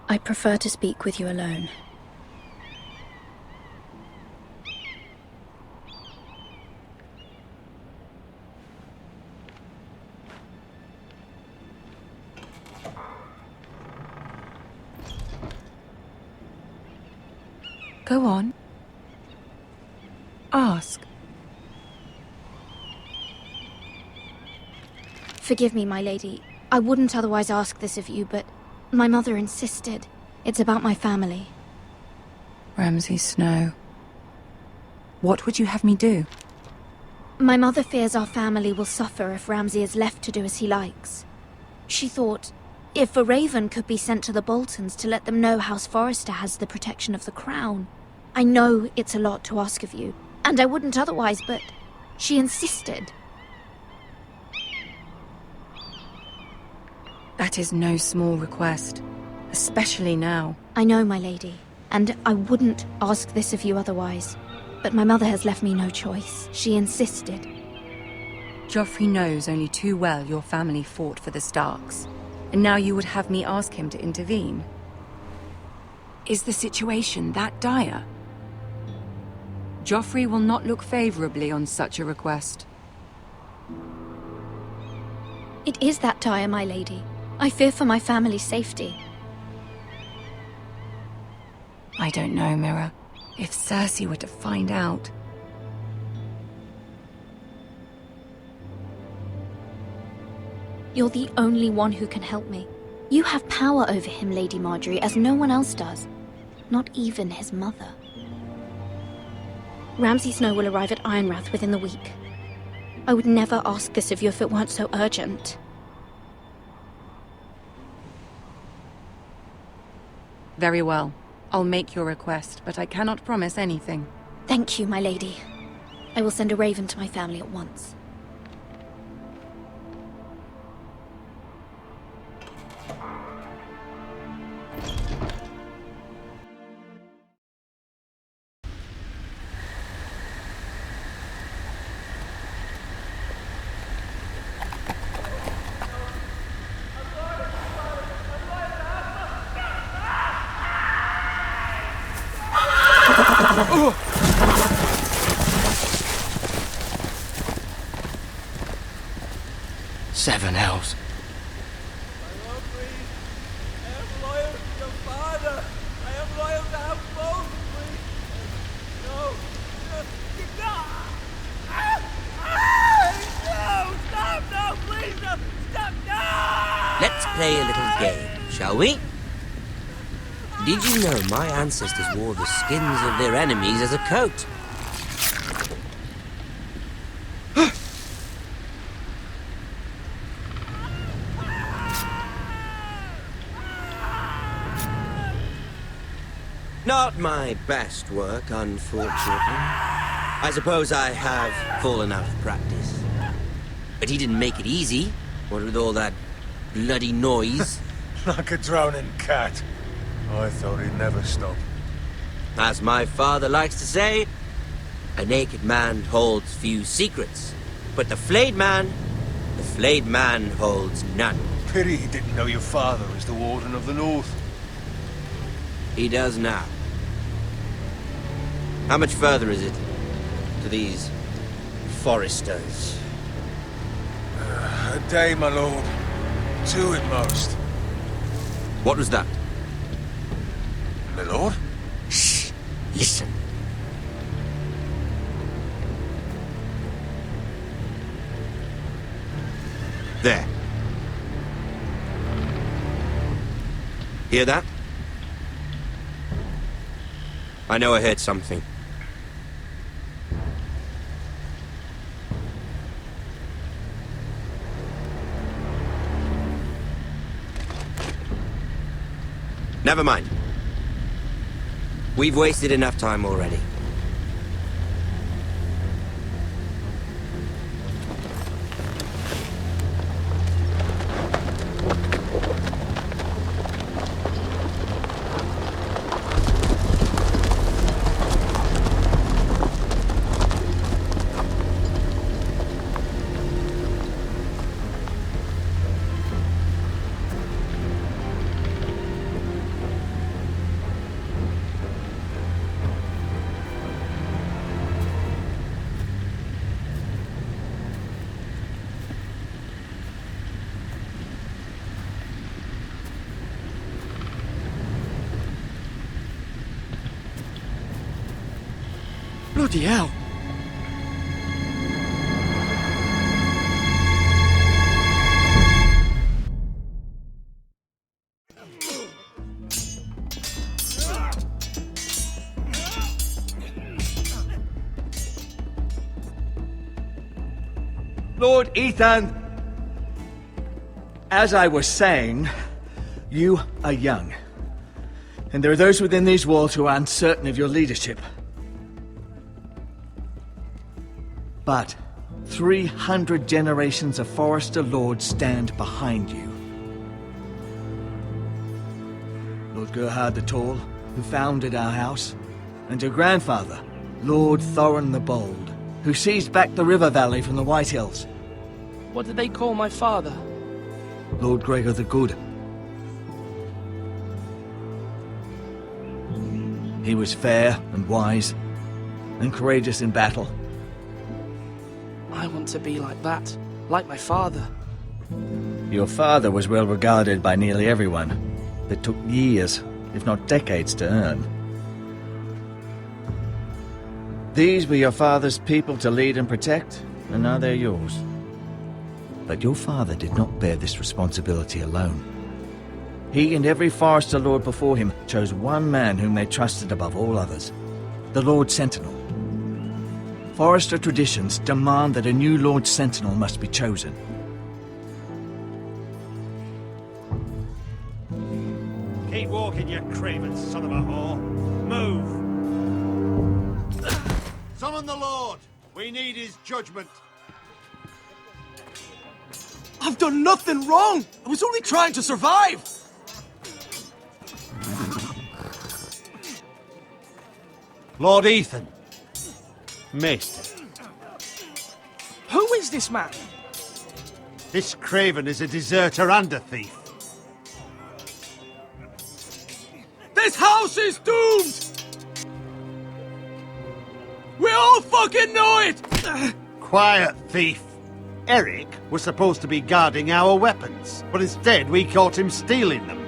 I prefer to speak with you alone. Go on. Ask. Forgive me, my lady. I wouldn't otherwise ask this of you, but my mother insisted. It's about my family. Ramsay Snow. What would you have me do? My mother fears our family will suffer if Ramsay is left to do as he likes. She thought, if a raven could be sent to the Boltons to let them know House Forrester has the protection of the crown. I know it's a lot to ask of you, and I wouldn't otherwise, but she insisted. That is no small request, especially now. I know, my lady, and I wouldn't ask this of you otherwise. But my mother has left me no choice. She insisted. Joffrey knows only too well your family fought for the Starks, and now you would have me ask him to intervene. Is the situation that dire? Joffrey will not look favorably on such a request. It is that dire, my lady. I fear for my family's safety. I don't know, Mira. If Cersei were to find out... You're the only one who can help me. You have power over him, Lady Marjorie, as no one else does. Not even his mother. Ramsay Snow will arrive at Ironrath within the week. I would never ask this of you if it weren't so urgent. Very well. I'll make your request, but I cannot promise anything. Thank you, my lady. I will send a raven to my family at once. Seven hells. Let's play a little game, shall we? Did you know my ancestors wore the skins of their enemies as a coat? Not my best work, unfortunately. I suppose I have fallen out of practice. But he didn't make it easy, what with all that bloody noise. Like a drowning cat. I thought he'd never stop. As my father likes to say, a naked man holds few secrets, but the flayed man holds none. Pity he didn't know your father was the Warden of the North. He does now. How much further is it to these foresters? A day, my lord. 2 at most. What was that? My lord? Shh! Listen. There. Hear that? I know I heard something. Never mind. We've wasted enough time already. Bloody hell! Lord Ethan! As I was saying, you are young. And there are those within these walls who are uncertain of your leadership. But 300 generations of Forester Lords stand behind you. Lord Gerhard the Tall, who founded our house, and your grandfather, Lord Thorin the Bold, who seized back the river valley from the White Hills. What did they call my father? Lord Gregor the Good. He was fair and wise, and courageous in battle. I want to be like that, like my father. Your father was well regarded by nearly everyone, but took years, if not decades, to earn. These were your father's people to lead and protect, and now they're yours. But your father did not bear this responsibility alone. He and every Forester Lord before him chose one man whom they trusted above all others, the Lord Sentinel. Forester traditions demand that a new Lord Sentinel must be chosen. Keep walking, you craven son of a whore. Move! Summon the Lord! We need his judgment. I've done nothing wrong! I was only trying to survive! Lord Ethan. Maester. Who is this man? This craven is a deserter and a thief. This house is doomed! We all fucking know it! Quiet, thief. Eric was supposed to be guarding our weapons, but instead we caught him stealing them.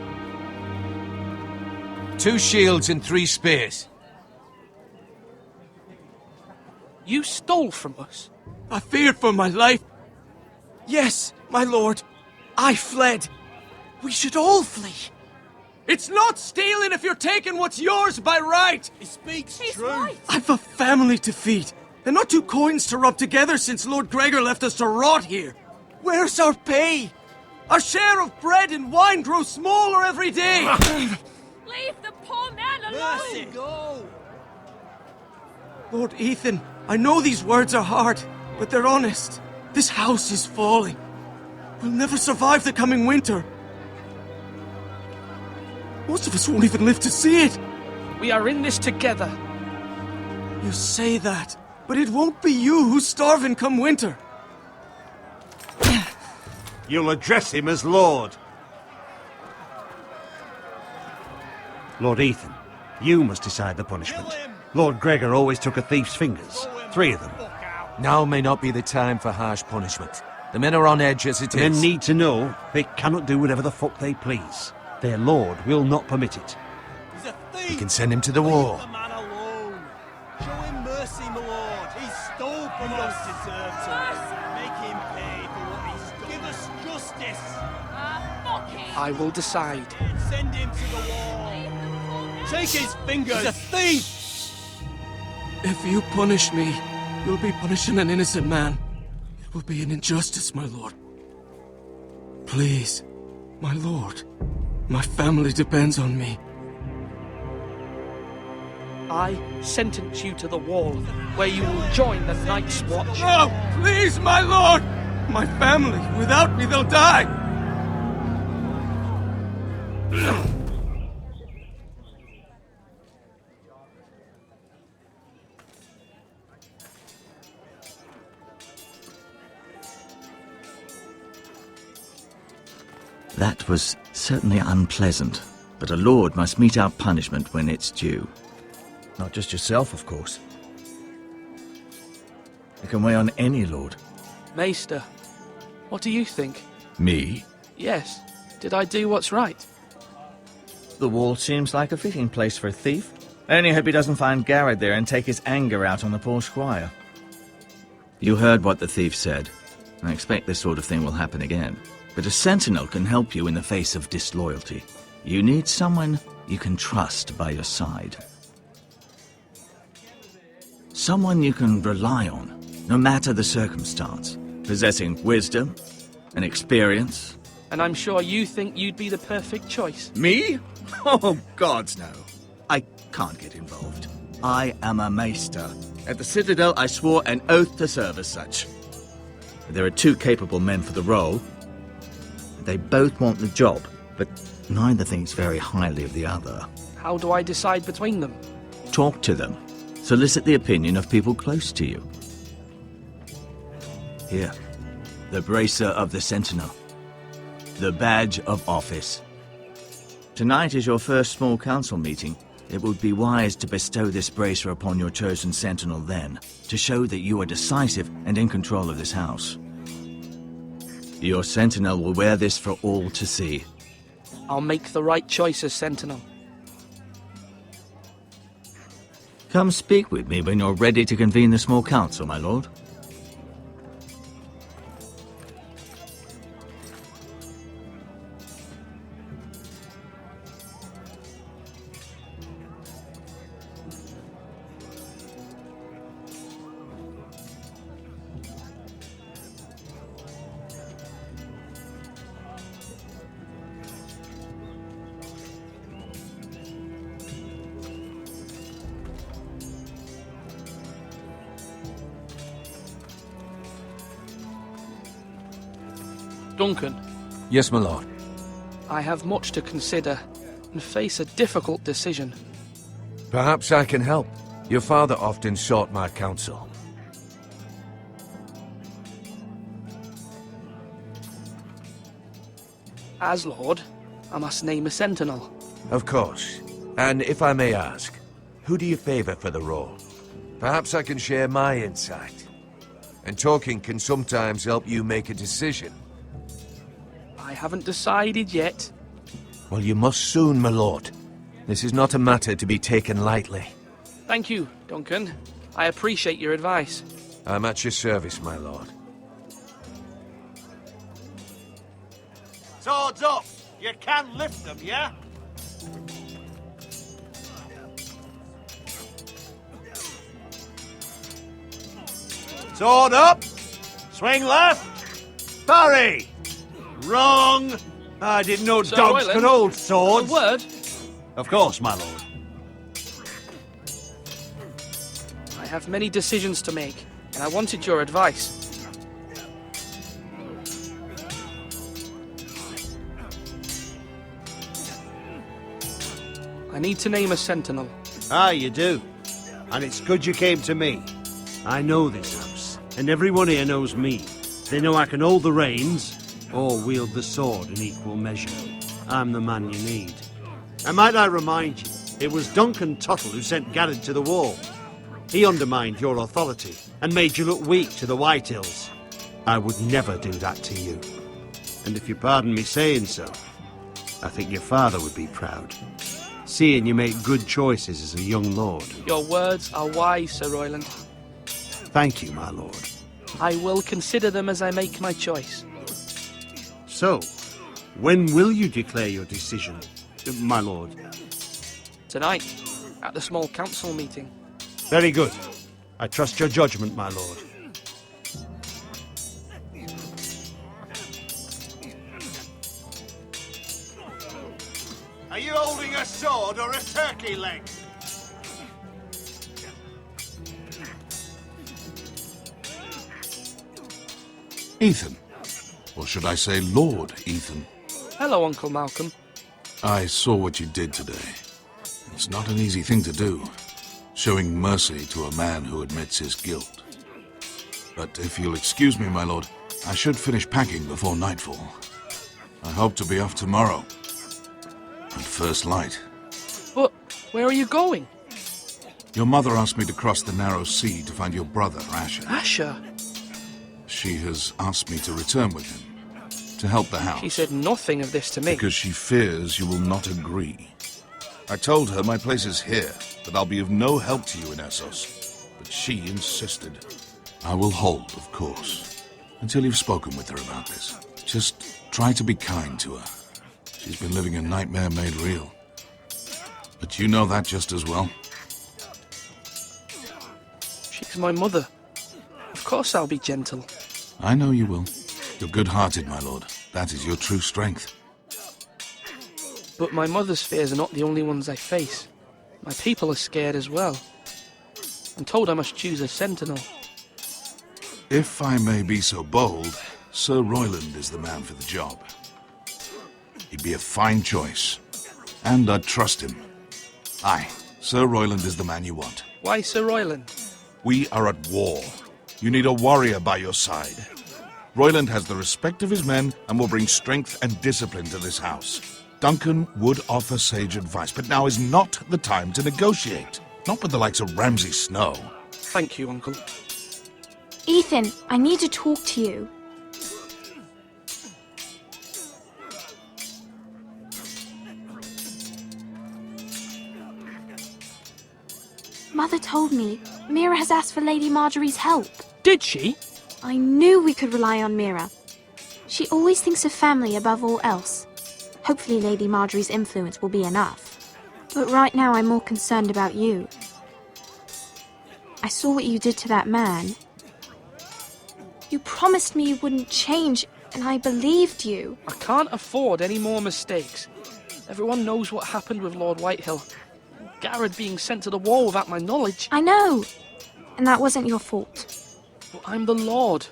2 shields and 3 spears. You stole from us? I feared for my life. Yes, my lord. I fled. We should all flee. It's not stealing if you're taking what's yours by right. He speaks truth. I've a family to feed, and not 2 coins to rub together since Lord Gregor left us to rot here. Where's our pay? Our share of bread and wine grows smaller every day. Leave the poor man alone! Mercy, go! Lord Ethan, I know these words are hard, but they're honest. This house is falling. We'll never survive the coming winter. Most of us won't even live to see it. We are in this together. You say that, but it won't be you who's starving come winter. You'll address him as Lord. Lord Ethan, you must decide the punishment. Lord Gregor always took a thief's fingers. 3 of them. Now may not be the time for harsh punishment. The men are on edge as it The is. men need to know they cannot do whatever the fuck they please. Their lord will not permit it. He's a thief! We can send him to the war. Leave the man alone. Show him mercy, my lord. He stole from us. Deserve to make him pay for what he stole. Give us justice. I will decide. Send him to the wall. Take his fingers. He's a thief! If you punish me, you'll be punishing an innocent man. It will be an injustice, my lord. Please, my lord. My family depends on me. I sentence you to the wall, where you will join the Night's Watch. No! Please, my lord! My family, without me, they'll die! That was certainly unpleasant, but a lord must mete out punishment when it's due. Not just yourself, of course. It can weigh on any lord. Maester, what do you think? Me? Yes. Did I do what's right? The wall seems like a fitting place for a thief. I only hope he doesn't find Garrett there and take his anger out on the poor squire. You heard what the thief said. I expect this sort of thing will happen again. But a sentinel can help you in the face of disloyalty. You need someone you can trust by your side. Someone you can rely on, no matter the circumstance. Possessing wisdom and experience. And I'm sure you think you'd be the perfect choice. Me? Oh, gods no. I can't get involved. I am a maester. At the Citadel, I swore an oath to serve as such. There are 2 capable men for the role. They both want the job, but neither thinks very highly of the other. How do I decide between them? Talk to them. Solicit the opinion of people close to you. Here, the bracer of the Sentinel. The badge of office. Tonight is your first small council meeting. It would be wise to bestow this bracer upon your chosen Sentinel then, to show that you are decisive and in control of this house. Your Sentinel will wear this for all to see. I'll make the right choice as Sentinel. Come speak with me when you're ready to convene the small council, my lord. Duncan, Yes, my lord. I have much to consider and face a difficult decision. Perhaps I can help. Your father often sought my counsel. As Lord, I must name a sentinel. Of course. And if I may ask, who do you favor for the role? Perhaps I can share my insight. And talking can sometimes help you make a decision. I haven't decided yet. Well, you must soon, my lord. This is not a matter to be taken lightly. Thank you, Duncan. I appreciate your advice. I'm at your service, my lord. Swords up! You can lift them, yeah? Sword up! Swing left! Parry! Wrong! I didn't know Sir dogs Royland, could hold swords. A word? Of course, my lord. I have many decisions to make, and I wanted your advice. I need to name a sentinel. Ah, you do. And it's good you came to me. I know this house, and everyone here knows me. They know I can hold the reins, or wield the sword in equal measure. I'm the man you need. And might I remind you, it was Duncan Tuttle who sent Garrett to the wall. He undermined your authority, and made you look weak to the White Hills. I would never do that to you. And if you pardon me saying so, I think your father would be proud. Seeing you make good choices as a young lord. Your words are wise, Sir Royland. Thank you, my lord. I will consider them as I make my choice. So, when will you declare your decision, my lord? Tonight, at the small council meeting. Very good. I trust your judgment, my lord. Are you holding a sword or a turkey leg? Ethan. Or should I say Lord Ethan? Hello, Uncle Malcolm. I saw what you did today. It's not an easy thing to do, showing mercy to a man who admits his guilt. But if you'll excuse me, my lord, I should finish packing before nightfall. I hope to be off tomorrow. At first light. But where are you going? Your mother asked me to cross the narrow sea to find your brother, Asher. Asher? She has asked me to return with him, to help the house. She said nothing of this to me. Because she fears you will not agree. I told her my place is here, that I'll be of no help to you in Essos. But she insisted. I will hold, of course, until you've spoken with her about this. Just try to be kind to her. She's been living a nightmare made real. But you know that just as well. She's my mother. Of course I'll be gentle. I know you will. You're good-hearted, my lord. That is your true strength. But my mother's fears are not the only ones I face. My people are scared as well. I'm told I must choose a sentinel. If I may be so bold, Sir Royland is the man for the job. He'd be a fine choice. And I'd trust him. Aye, Sir Royland is the man you want. Why Sir Royland? We are at war. You need a warrior by your side. Royland has the respect of his men and will bring strength and discipline to this house. Duncan would offer sage advice, but now is not the time to negotiate. Not with the likes of Ramsay Snow. Thank you, Uncle. Ethan, I need to talk to you. Mother told me Mira has asked for Lady Marjorie's help. Did she? I knew we could rely on Mira. She always thinks of family above all else. Hopefully Lady Marjorie's influence will be enough. But right now I'm more concerned about you. I saw what you did to that man. You promised me you wouldn't change, and I believed you. I can't afford any more mistakes. Everyone knows what happened with Lord Whitehill. Garrett being sent to the wall without my knowledge. I know. And that wasn't your fault. But I'm the Lord.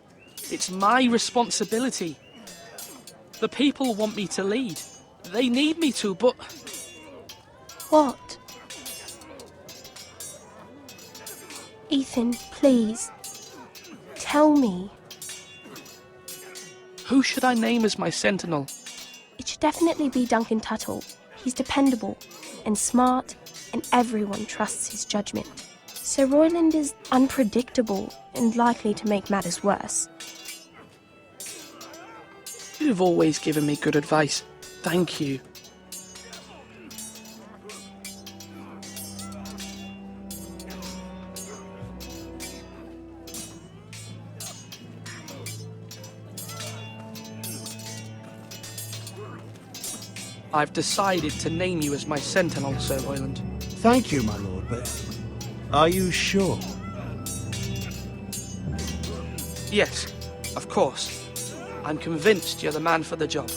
It's my responsibility. The people want me to lead. They need me to, but... What? Ethan, please. Tell me. Who should I name as my sentinel? It should definitely be Duncan Tuttle. He's dependable and smart, and everyone trusts his judgment. Sir Royland is unpredictable and likely to make matters worse. You've always given me good advice. Thank you. I've decided to name you as my sentinel, Sir Royland. Thank you, my lord, but are you sure? Yes, of course. I'm convinced you're the man for the job.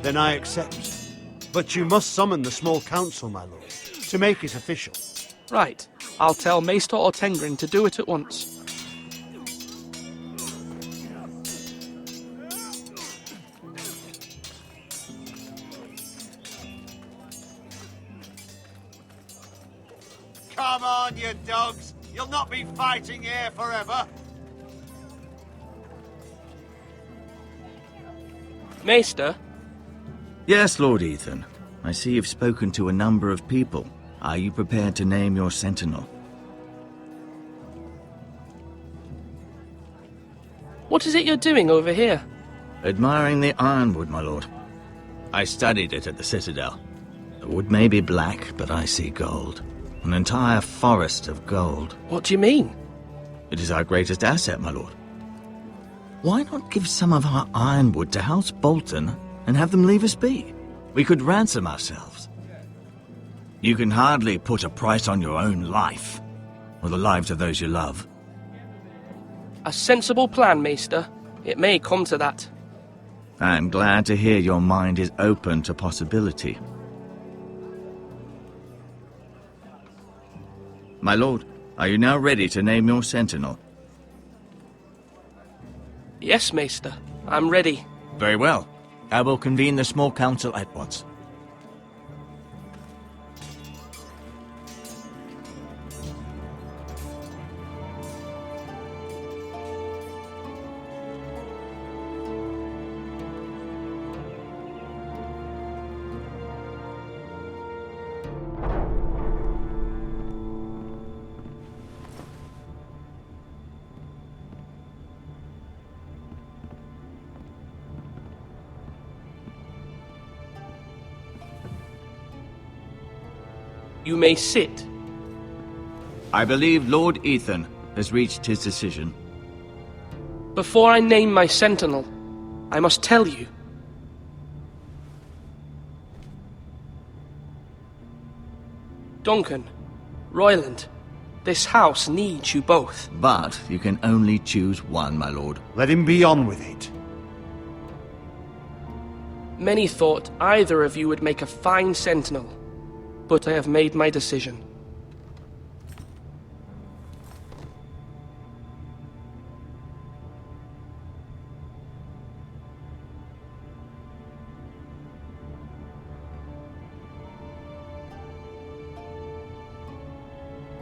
Then I accept. But you must summon the small council, my lord, to make it official. Right. I'll tell Maester Ortengrin to do it at once. Come on, you dogs! You'll not be fighting here forever! Maester? Yes, Lord Ethan. I see you've spoken to a number of people. Are you prepared to name your sentinel? What is it you're doing over here? Admiring the ironwood, my lord. I studied it at the Citadel. The wood may be black, but I see gold. An entire forest of gold. What do you mean? It is our greatest asset, my lord. Why not give some of our ironwood to House Bolton and have them leave us be? We could ransom ourselves. You can hardly put a price on your own life, or the lives of those you love. A sensible plan, Maester. It may come to that. I am glad to hear your mind is open to possibility. My lord, are you now ready to name your sentinel? Yes, Maester. I'm ready. Very well. I will convene the small council at once. You may sit. I believe Lord Ethan has reached his decision. Before I name my sentinel, I must tell you. Duncan, Royland, this house needs you both. But you can only choose one, my lord. Let him be on with it. Many thought either of you would make a fine sentinel, but I have made my decision.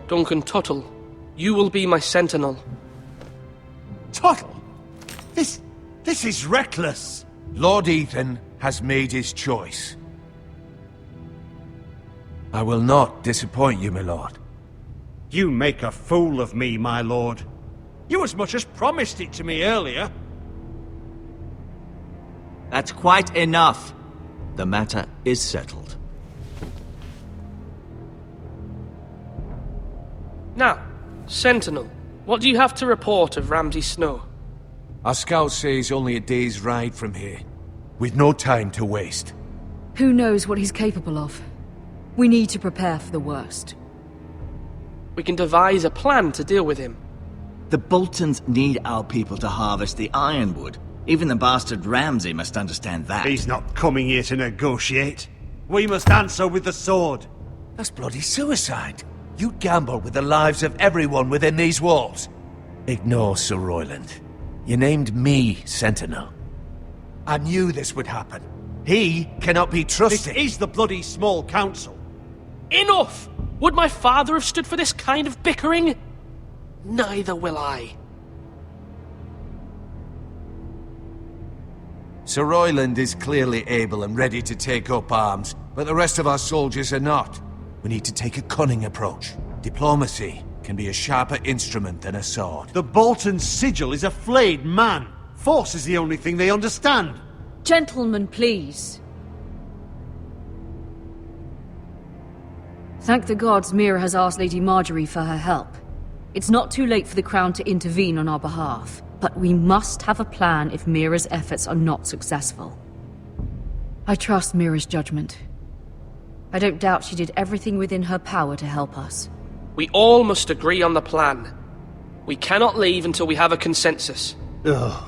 Duncan Tuttle, you will be my sentinel. Tuttle? This is reckless. Lord Ethan has made his choice. I will not disappoint you, my lord. You make a fool of me, my lord. You as much as promised it to me earlier. That's quite enough. The matter is settled. Now, Sentinel, what do you have to report of Ramsay Snow? Our scouts say he's only a day's ride from here, with no time to waste. Who knows what he's capable of? We need to prepare for the worst. We can devise a plan to deal with him. The Boltons need our people to harvest the ironwood. Even the bastard Ramsay must understand that. He's not coming here to negotiate. We must answer with the sword. That's bloody suicide. You gamble with the lives of everyone within these walls. Ignore Sir Royland. You named me Sentinel. I knew this would happen. He cannot be trusted. This is the bloody small council. Enough! Would my father have stood for this kind of bickering? Neither will I. Sir Royland is clearly able and ready to take up arms, but the rest of our soldiers are not. We need to take a cunning approach. Diplomacy can be a sharper instrument than a sword. The Bolton sigil is a flayed man. Force is the only thing they understand. Gentlemen, please. Thank the gods Mira has asked Lady Marjorie for her help. It's not too late for the Crown to intervene on our behalf, but we must have a plan if Mira's efforts are not successful. I trust Mira's judgment. I don't doubt she did everything within her power to help us. We all must agree on the plan. We cannot leave until we have a consensus. Ugh.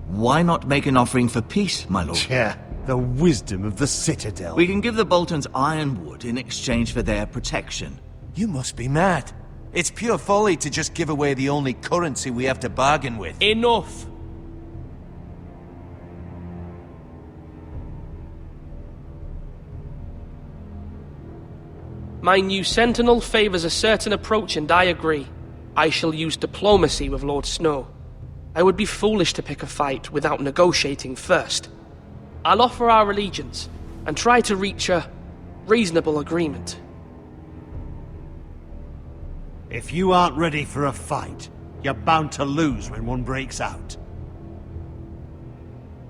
Why not make an offering for peace, my lord? Yeah, the wisdom of the Citadel. We can give the Boltons ironwood in exchange for their protection. You must be mad. It's pure folly to just give away the only currency we have to bargain with. Enough! My new sentinel favors a certain approach, and I agree. I shall use diplomacy with Lord Snow. I would be foolish to pick a fight without negotiating first. I'll offer our allegiance, and try to reach a reasonable agreement. If you aren't ready for a fight, you're bound to lose when one breaks out.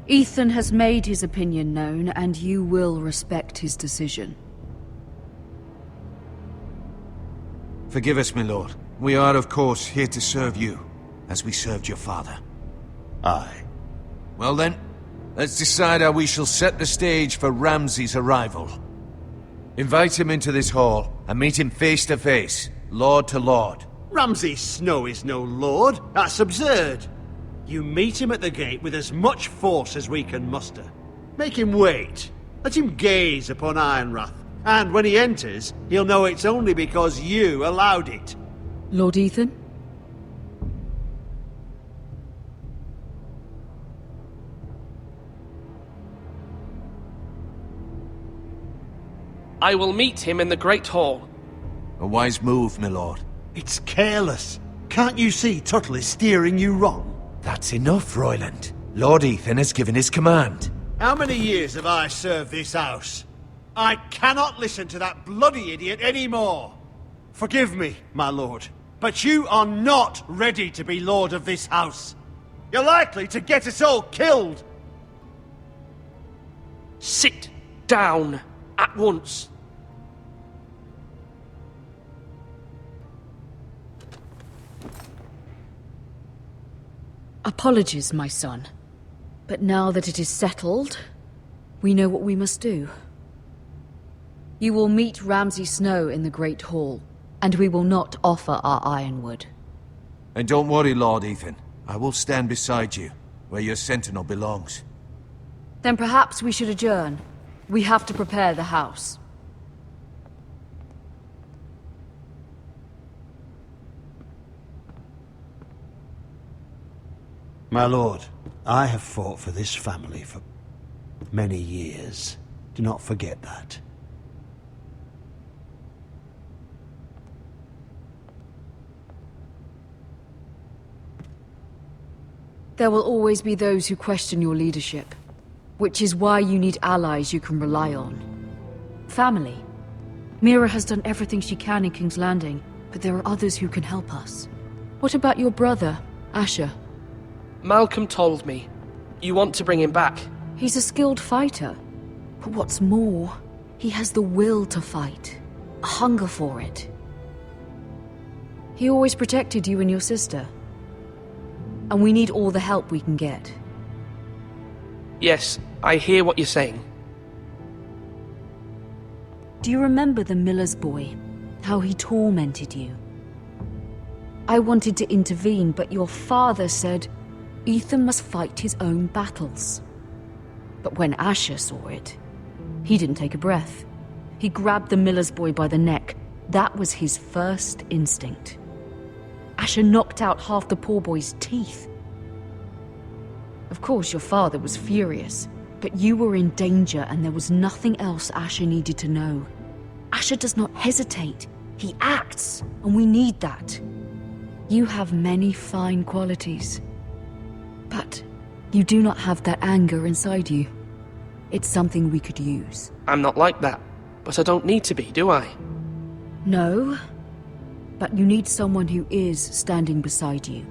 Ethan has made his opinion known, and you will respect his decision. Forgive us, my lord. We are, of course, here to serve you, as we served your father. Aye. Well then, let's decide how we shall set the stage for Ramsay's arrival. Invite him into this hall, and meet him face to face, lord to lord. Ramsay Snow is no lord. That's absurd. You meet him at the gate with as much force as we can muster. Make him wait. Let him gaze upon Ironrath. And when he enters, he'll know it's only because you allowed it. Lord Ethan? I will meet him in the Great Hall. A wise move, my lord. It's careless. Can't you see Tuttle is steering you wrong? That's enough, Royland. Lord Ethan has given his command. How many years have I served this house? I cannot listen to that bloody idiot anymore. Forgive me, my lord, but you are not ready to be lord of this house. You're likely to get us all killed. Sit down at once. Apologies, my son. But now that it is settled, we know what we must do. You will meet Ramsay Snow in the Great Hall, and we will not offer our ironwood. And don't worry, Lord Ethan. I will stand beside you, where your sentinel belongs. Then perhaps we should adjourn. We have to prepare the house. My lord, I have fought for this family for many years. Do not forget that. There will always be those who question your leadership, which is why you need allies you can rely on. Family. Mira has done everything she can in King's Landing, but there are others who can help us. What about your brother, Asher? Malcolm told me. You want to bring him back? He's a skilled fighter. But what's more, he has the will to fight. A hunger for it. He always protected you and your sister. And we need all the help we can get. Yes, I hear what you're saying. Do you remember the miller's boy? How he tormented you? I wanted to intervene, but your father said Ethan must fight his own battles. But when Asher saw it, he didn't take a breath. He grabbed the miller's boy by the neck. That was his first instinct. Asher knocked out half the poor boy's teeth. Of course, your father was furious, but you were in danger and there was nothing else Asher needed to know. Asher does not hesitate. He acts, and we need that. You have many fine qualities, but you do not have that anger inside you. It's something we could use. I'm not like that, but I don't need to be, do I? No, but you need someone who is standing beside you.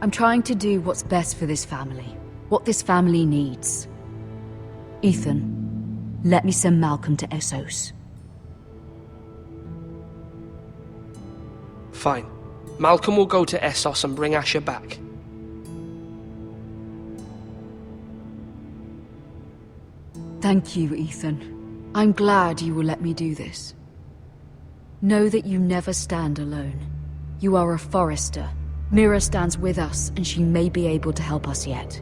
I'm trying to do what's best for this family, what this family needs. Ethan, let me send Malcolm to Essos. Fine. Malcolm will go to Essos and bring Asher back. Thank you, Ethan. I'm glad you will let me do this. Know that you never stand alone. You are a Forrester. Mira stands with us, and she may be able to help us yet.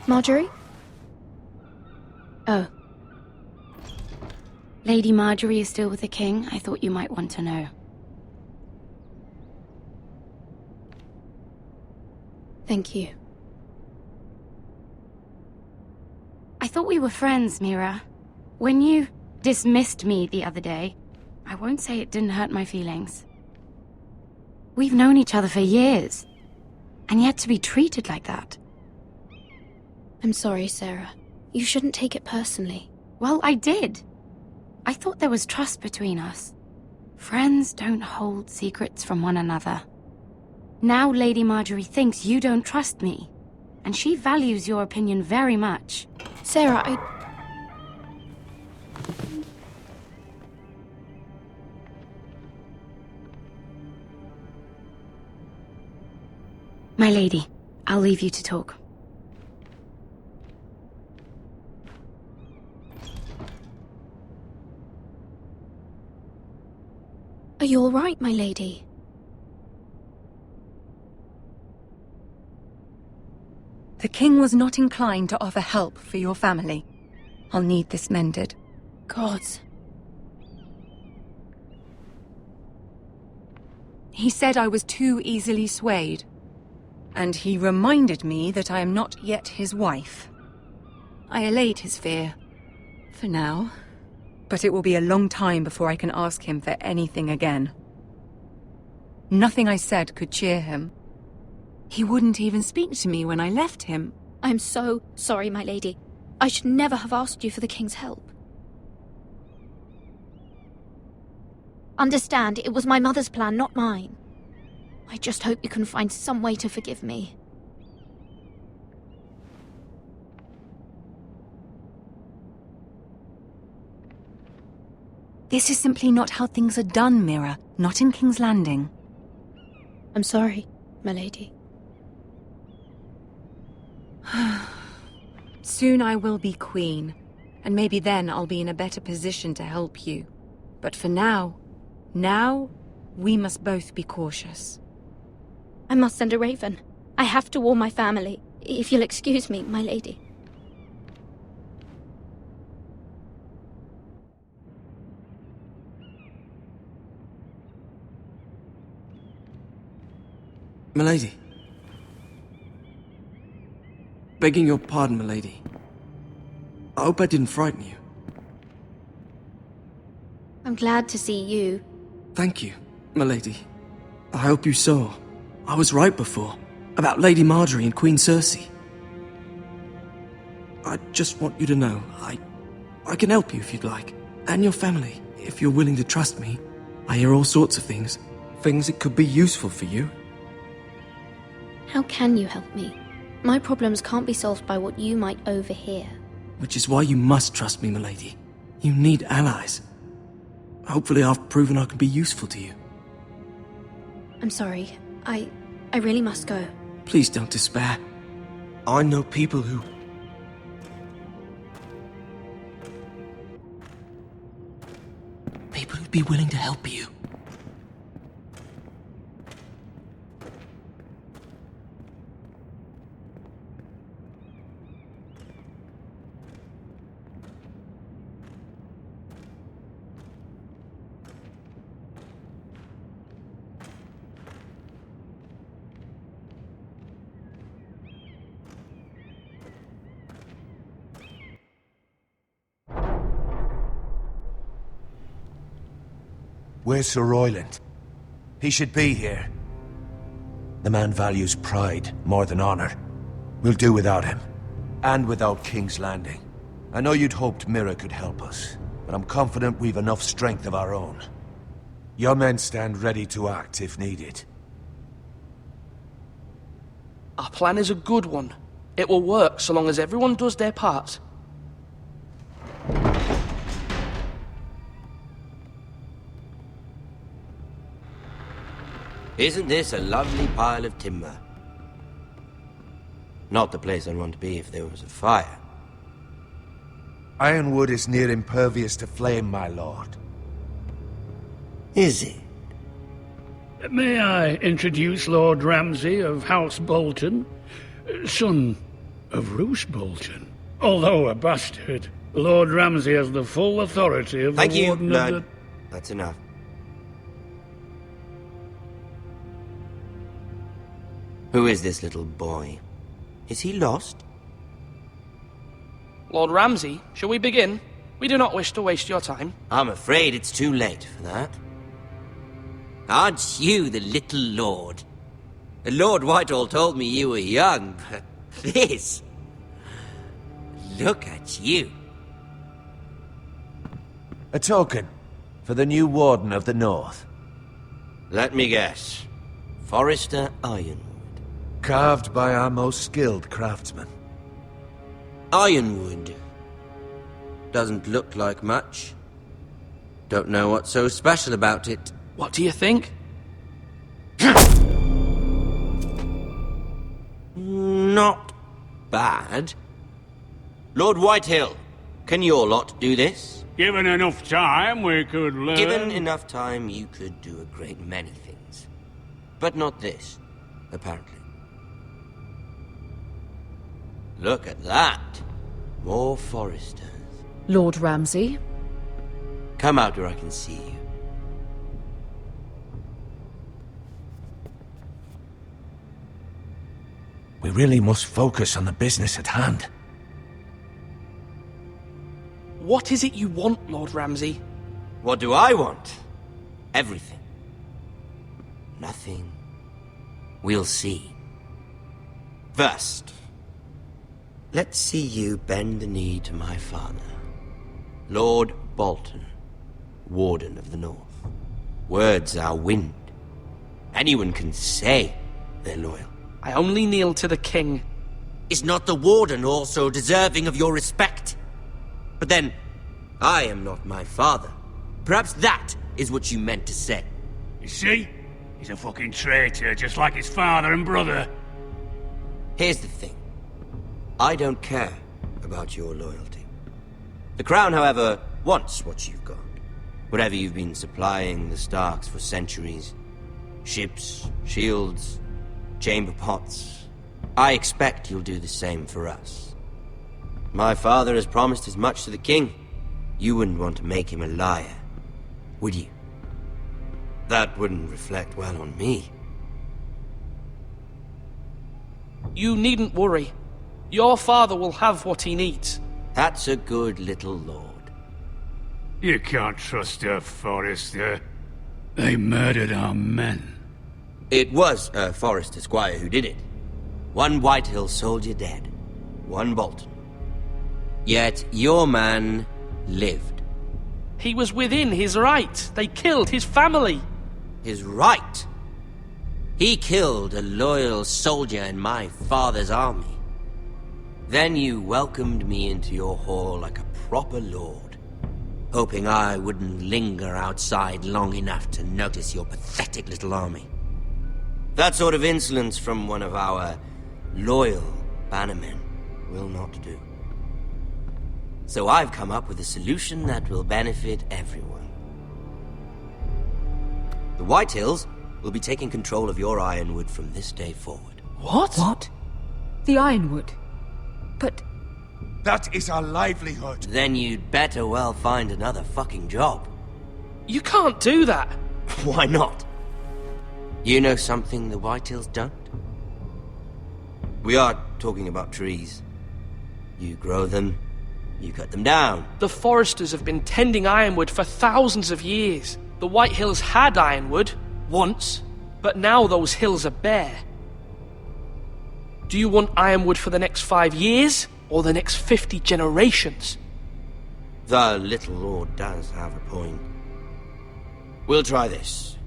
Marjorie? Oh. Lady Marjorie is still with the king. I thought you might want to know. Thank you. I thought we were friends, Mira. When you dismissed me the other day, I won't say it didn't hurt my feelings. We've known each other for years, and yet to be treated like that. I'm sorry, Sarah. You shouldn't take it personally. Well, I did. I thought there was trust between us. Friends don't hold secrets from one another. Now Lady Marjorie thinks you don't trust me, and she values your opinion very much. Sarah, My lady, I'll leave you to talk. Are you all right, my lady? The king was not inclined to offer help for your family. I'll need this mended. Gods. He said I was too easily swayed. And he reminded me that I am not yet his wife. I allayed his fear. For now. But it will be a long time before I can ask him for anything again. Nothing I said could cheer him. He wouldn't even speak to me when I left him. I'm so sorry, my lady. I should never have asked you for the king's help. Understand, it was my mother's plan, not mine. I just hope you can find some way to forgive me. This is simply not how things are done, Mira. Not in King's Landing. I'm sorry, my lady. Soon I will be queen, and maybe then I'll be in a better position to help you. But for now, we must both be cautious. I must send a raven. I have to warn my family. If you'll excuse me, my lady. Milady. Begging your pardon, milady. I hope I didn't frighten you. I'm glad to see you. Thank you, milady. I hope you saw. I was right before. About Lady Marjorie and Queen Cersei. I just want you to know, I can help you if you'd like. And your family, if you're willing to trust me. I hear all sorts of things. Things that could be useful for you. How can you help me? My problems can't be solved by what you might overhear. Which is why you must trust me, milady. You need allies. Hopefully I've proven I can be useful to you. I'm sorry. I really must go. Please don't despair. I know people who... People who'd be willing to help you. Where's Sir Royland? He should be here. The man values pride more than honor. We'll do without him. And without King's Landing. I know you'd hoped Mira could help us, but I'm confident we've enough strength of our own. Your men stand ready to act if needed. Our plan is a good one. It will work so long as everyone does their part. Isn't this a lovely pile of timber? Not the place I'd want to be if there was a fire. Ironwood is near impervious to flame, my lord. Is it? May I introduce Lord Ramsay of House Bolton, son of Roose Bolton? Although a bastard, Lord Ramsay has the full authority of Thank the you, Warden Lord. of the... That's enough. Who is this little boy? Is he lost? Lord Ramsay, shall we begin? We do not wish to waste your time. I'm afraid it's too late for that. Aren't you the little lord? Lord Whitehall told me you were young, but this... Look at you. A token for the new Warden of the North. Let me guess. Forrester Ironwood. Carved by our most skilled craftsmen. Ironwood. Doesn't look like much. Don't know what's so special about it. What do you think? Not bad. Lord Whitehill, can your lot do this? Given enough time, we could learn... Given enough time, you could do a great many things. But not this, apparently. Look at that. More Foresters. Lord Ramsay? Come out where I can see you. We really must focus on the business at hand. What is it you want, Lord Ramsay? What do I want? Everything. Nothing. We'll see. First, let's see you bend the knee to my father, Lord Bolton, Warden of the North. Words are wind. Anyone can say they're loyal. I only kneel to the king. Is not the Warden also deserving of your respect? But then, I am not my father. Perhaps that is what you meant to say. You see? He's a fucking traitor, just like his father and brother. Here's the thing. I don't care about your loyalty. The Crown, however, wants what you've got. Whatever you've been supplying the Starks for centuries. Ships, shields, chamber pots. I expect you'll do the same for us. My father has promised as much to the king. You wouldn't want to make him a liar, would you? That wouldn't reflect well on me. You needn't worry. Your father will have what he needs. That's a good little lord. You can't trust her, Forrester. They murdered our men. It was a Forrester squire who did it. One Whitehill soldier dead. One Bolton. Yet your man lived. He was within his right. They killed his family. His right? He killed a loyal soldier in my father's army. Then you welcomed me into your hall like a proper lord, hoping I wouldn't linger outside long enough to notice your pathetic little army. That sort of insolence from one of our loyal bannermen will not do. So I've come up with a solution that will benefit everyone. The Whitehills will be taking control of your Ironwood from this day forward. What? What? The Ironwood? But... That is our livelihood. Then you'd better well find another fucking job. You can't do that. Why not? You know something the Whitehills don't? We are talking about trees. You grow them, you cut them down. The Foresters have been tending Ironwood for thousands of years. The Whitehills had Ironwood, once, but now those hills are bare. Do you want Ironwood for the next 5 years, or the next 50 generations? The little lord does have a point. We'll try this.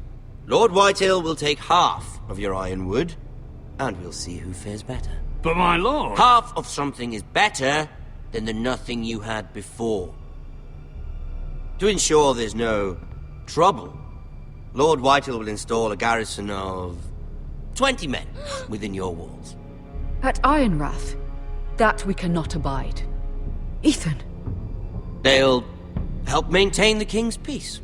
Lord Whitehill will take half of your Ironwood, and we'll see who fares better. But my lord... Half of something is better than the nothing you had before. To ensure there's no trouble, Lord Whitehill will install a garrison of 20 men within your walls. At Ironrath? That we cannot abide. Ethan! They'll help maintain the king's peace.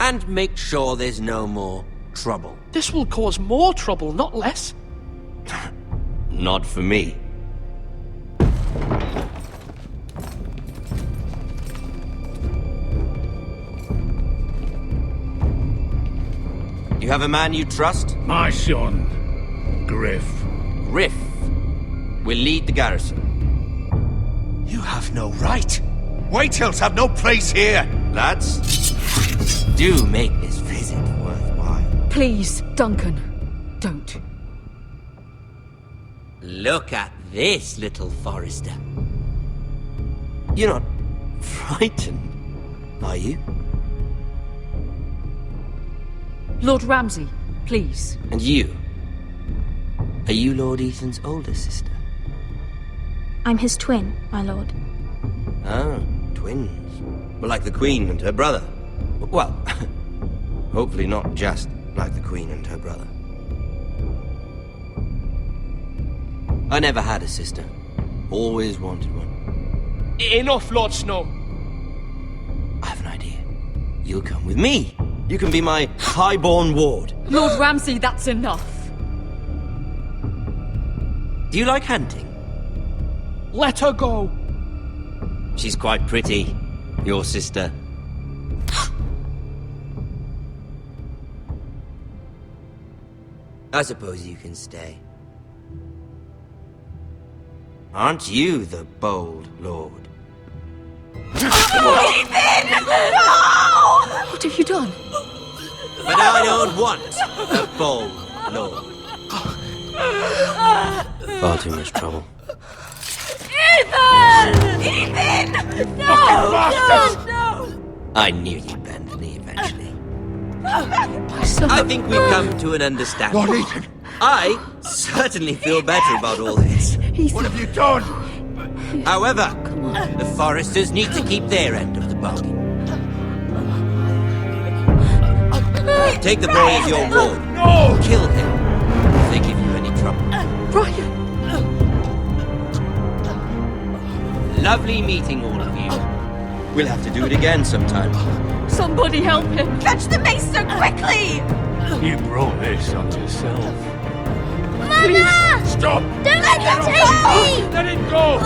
And make sure there's no more trouble. This will cause more trouble, not less. Not for me. You have a man you trust? My son, Griff. Griff will lead the garrison. You have no right. Whitehills have no place here. Lads, do make this visit worthwhile. Please, Duncan, don't. Look at this, little Forrester. You're not frightened, are you? Lord Ramsay, please. And you? Are you Lord Ethan's older sister? I'm his twin, my lord. Ah, twins. Well, like the Queen and her brother. Well, hopefully not just like the Queen and her brother. I never had a sister. Always wanted one. Enough, Lord Snow. I have an idea. You'll come with me. You can be my highborn ward. Lord Ramsay, that's enough. Do you like hunting? Let her go. She's quite pretty, your sister. I suppose you can stay. Aren't you the bold lord? Ethan! No! What have you done? But I don't want a bold lord. Far too much trouble. Ethan! Ethan! No! No! No! I knew you'd bend the knee eventually. I think we've come to an understanding. Lord Ethan! I certainly feel better about all this. What have you done? However, the Foresters need to keep their end of the bargain. Take the boy as your ward. No! Kill him if they give you any trouble. Brian! Lovely meeting all of you. We'll have to do it again sometime. Somebody help him! Fetch the mace so quickly! You brought this on yourself. Mama! Stop! Don't let him take me! Let it go!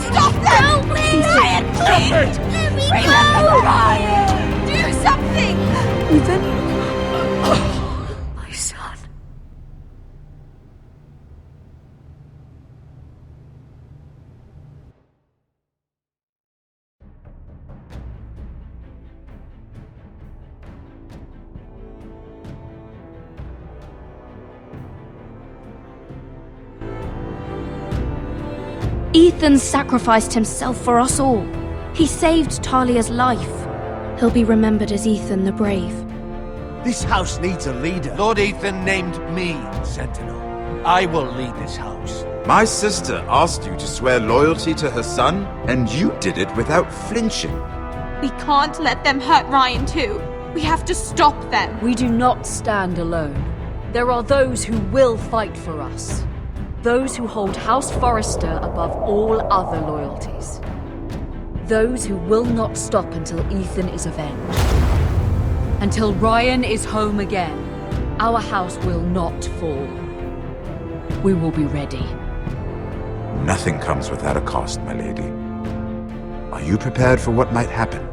Stop them! Help me! Ryan, please! Stop it! Let me go! Ryan! Do something! Ethan? My son. Ethan sacrificed himself for us all. He saved Talia's life. He'll be remembered as Ethan the Brave. This house needs a leader. Lord Ethan named me Sentinel. I will lead this house. My sister asked you to swear loyalty to her son, and you did it without flinching. We can't let them hurt Ryan too. We have to stop them. We do not stand alone. There are those who will fight for us. Those who hold House Forrester above all other loyalties. Those who will not stop until Ethan is avenged. Until Ryan is home again, our house will not fall. We will be ready. Nothing comes without a cost, my lady. Are you prepared for what might happen?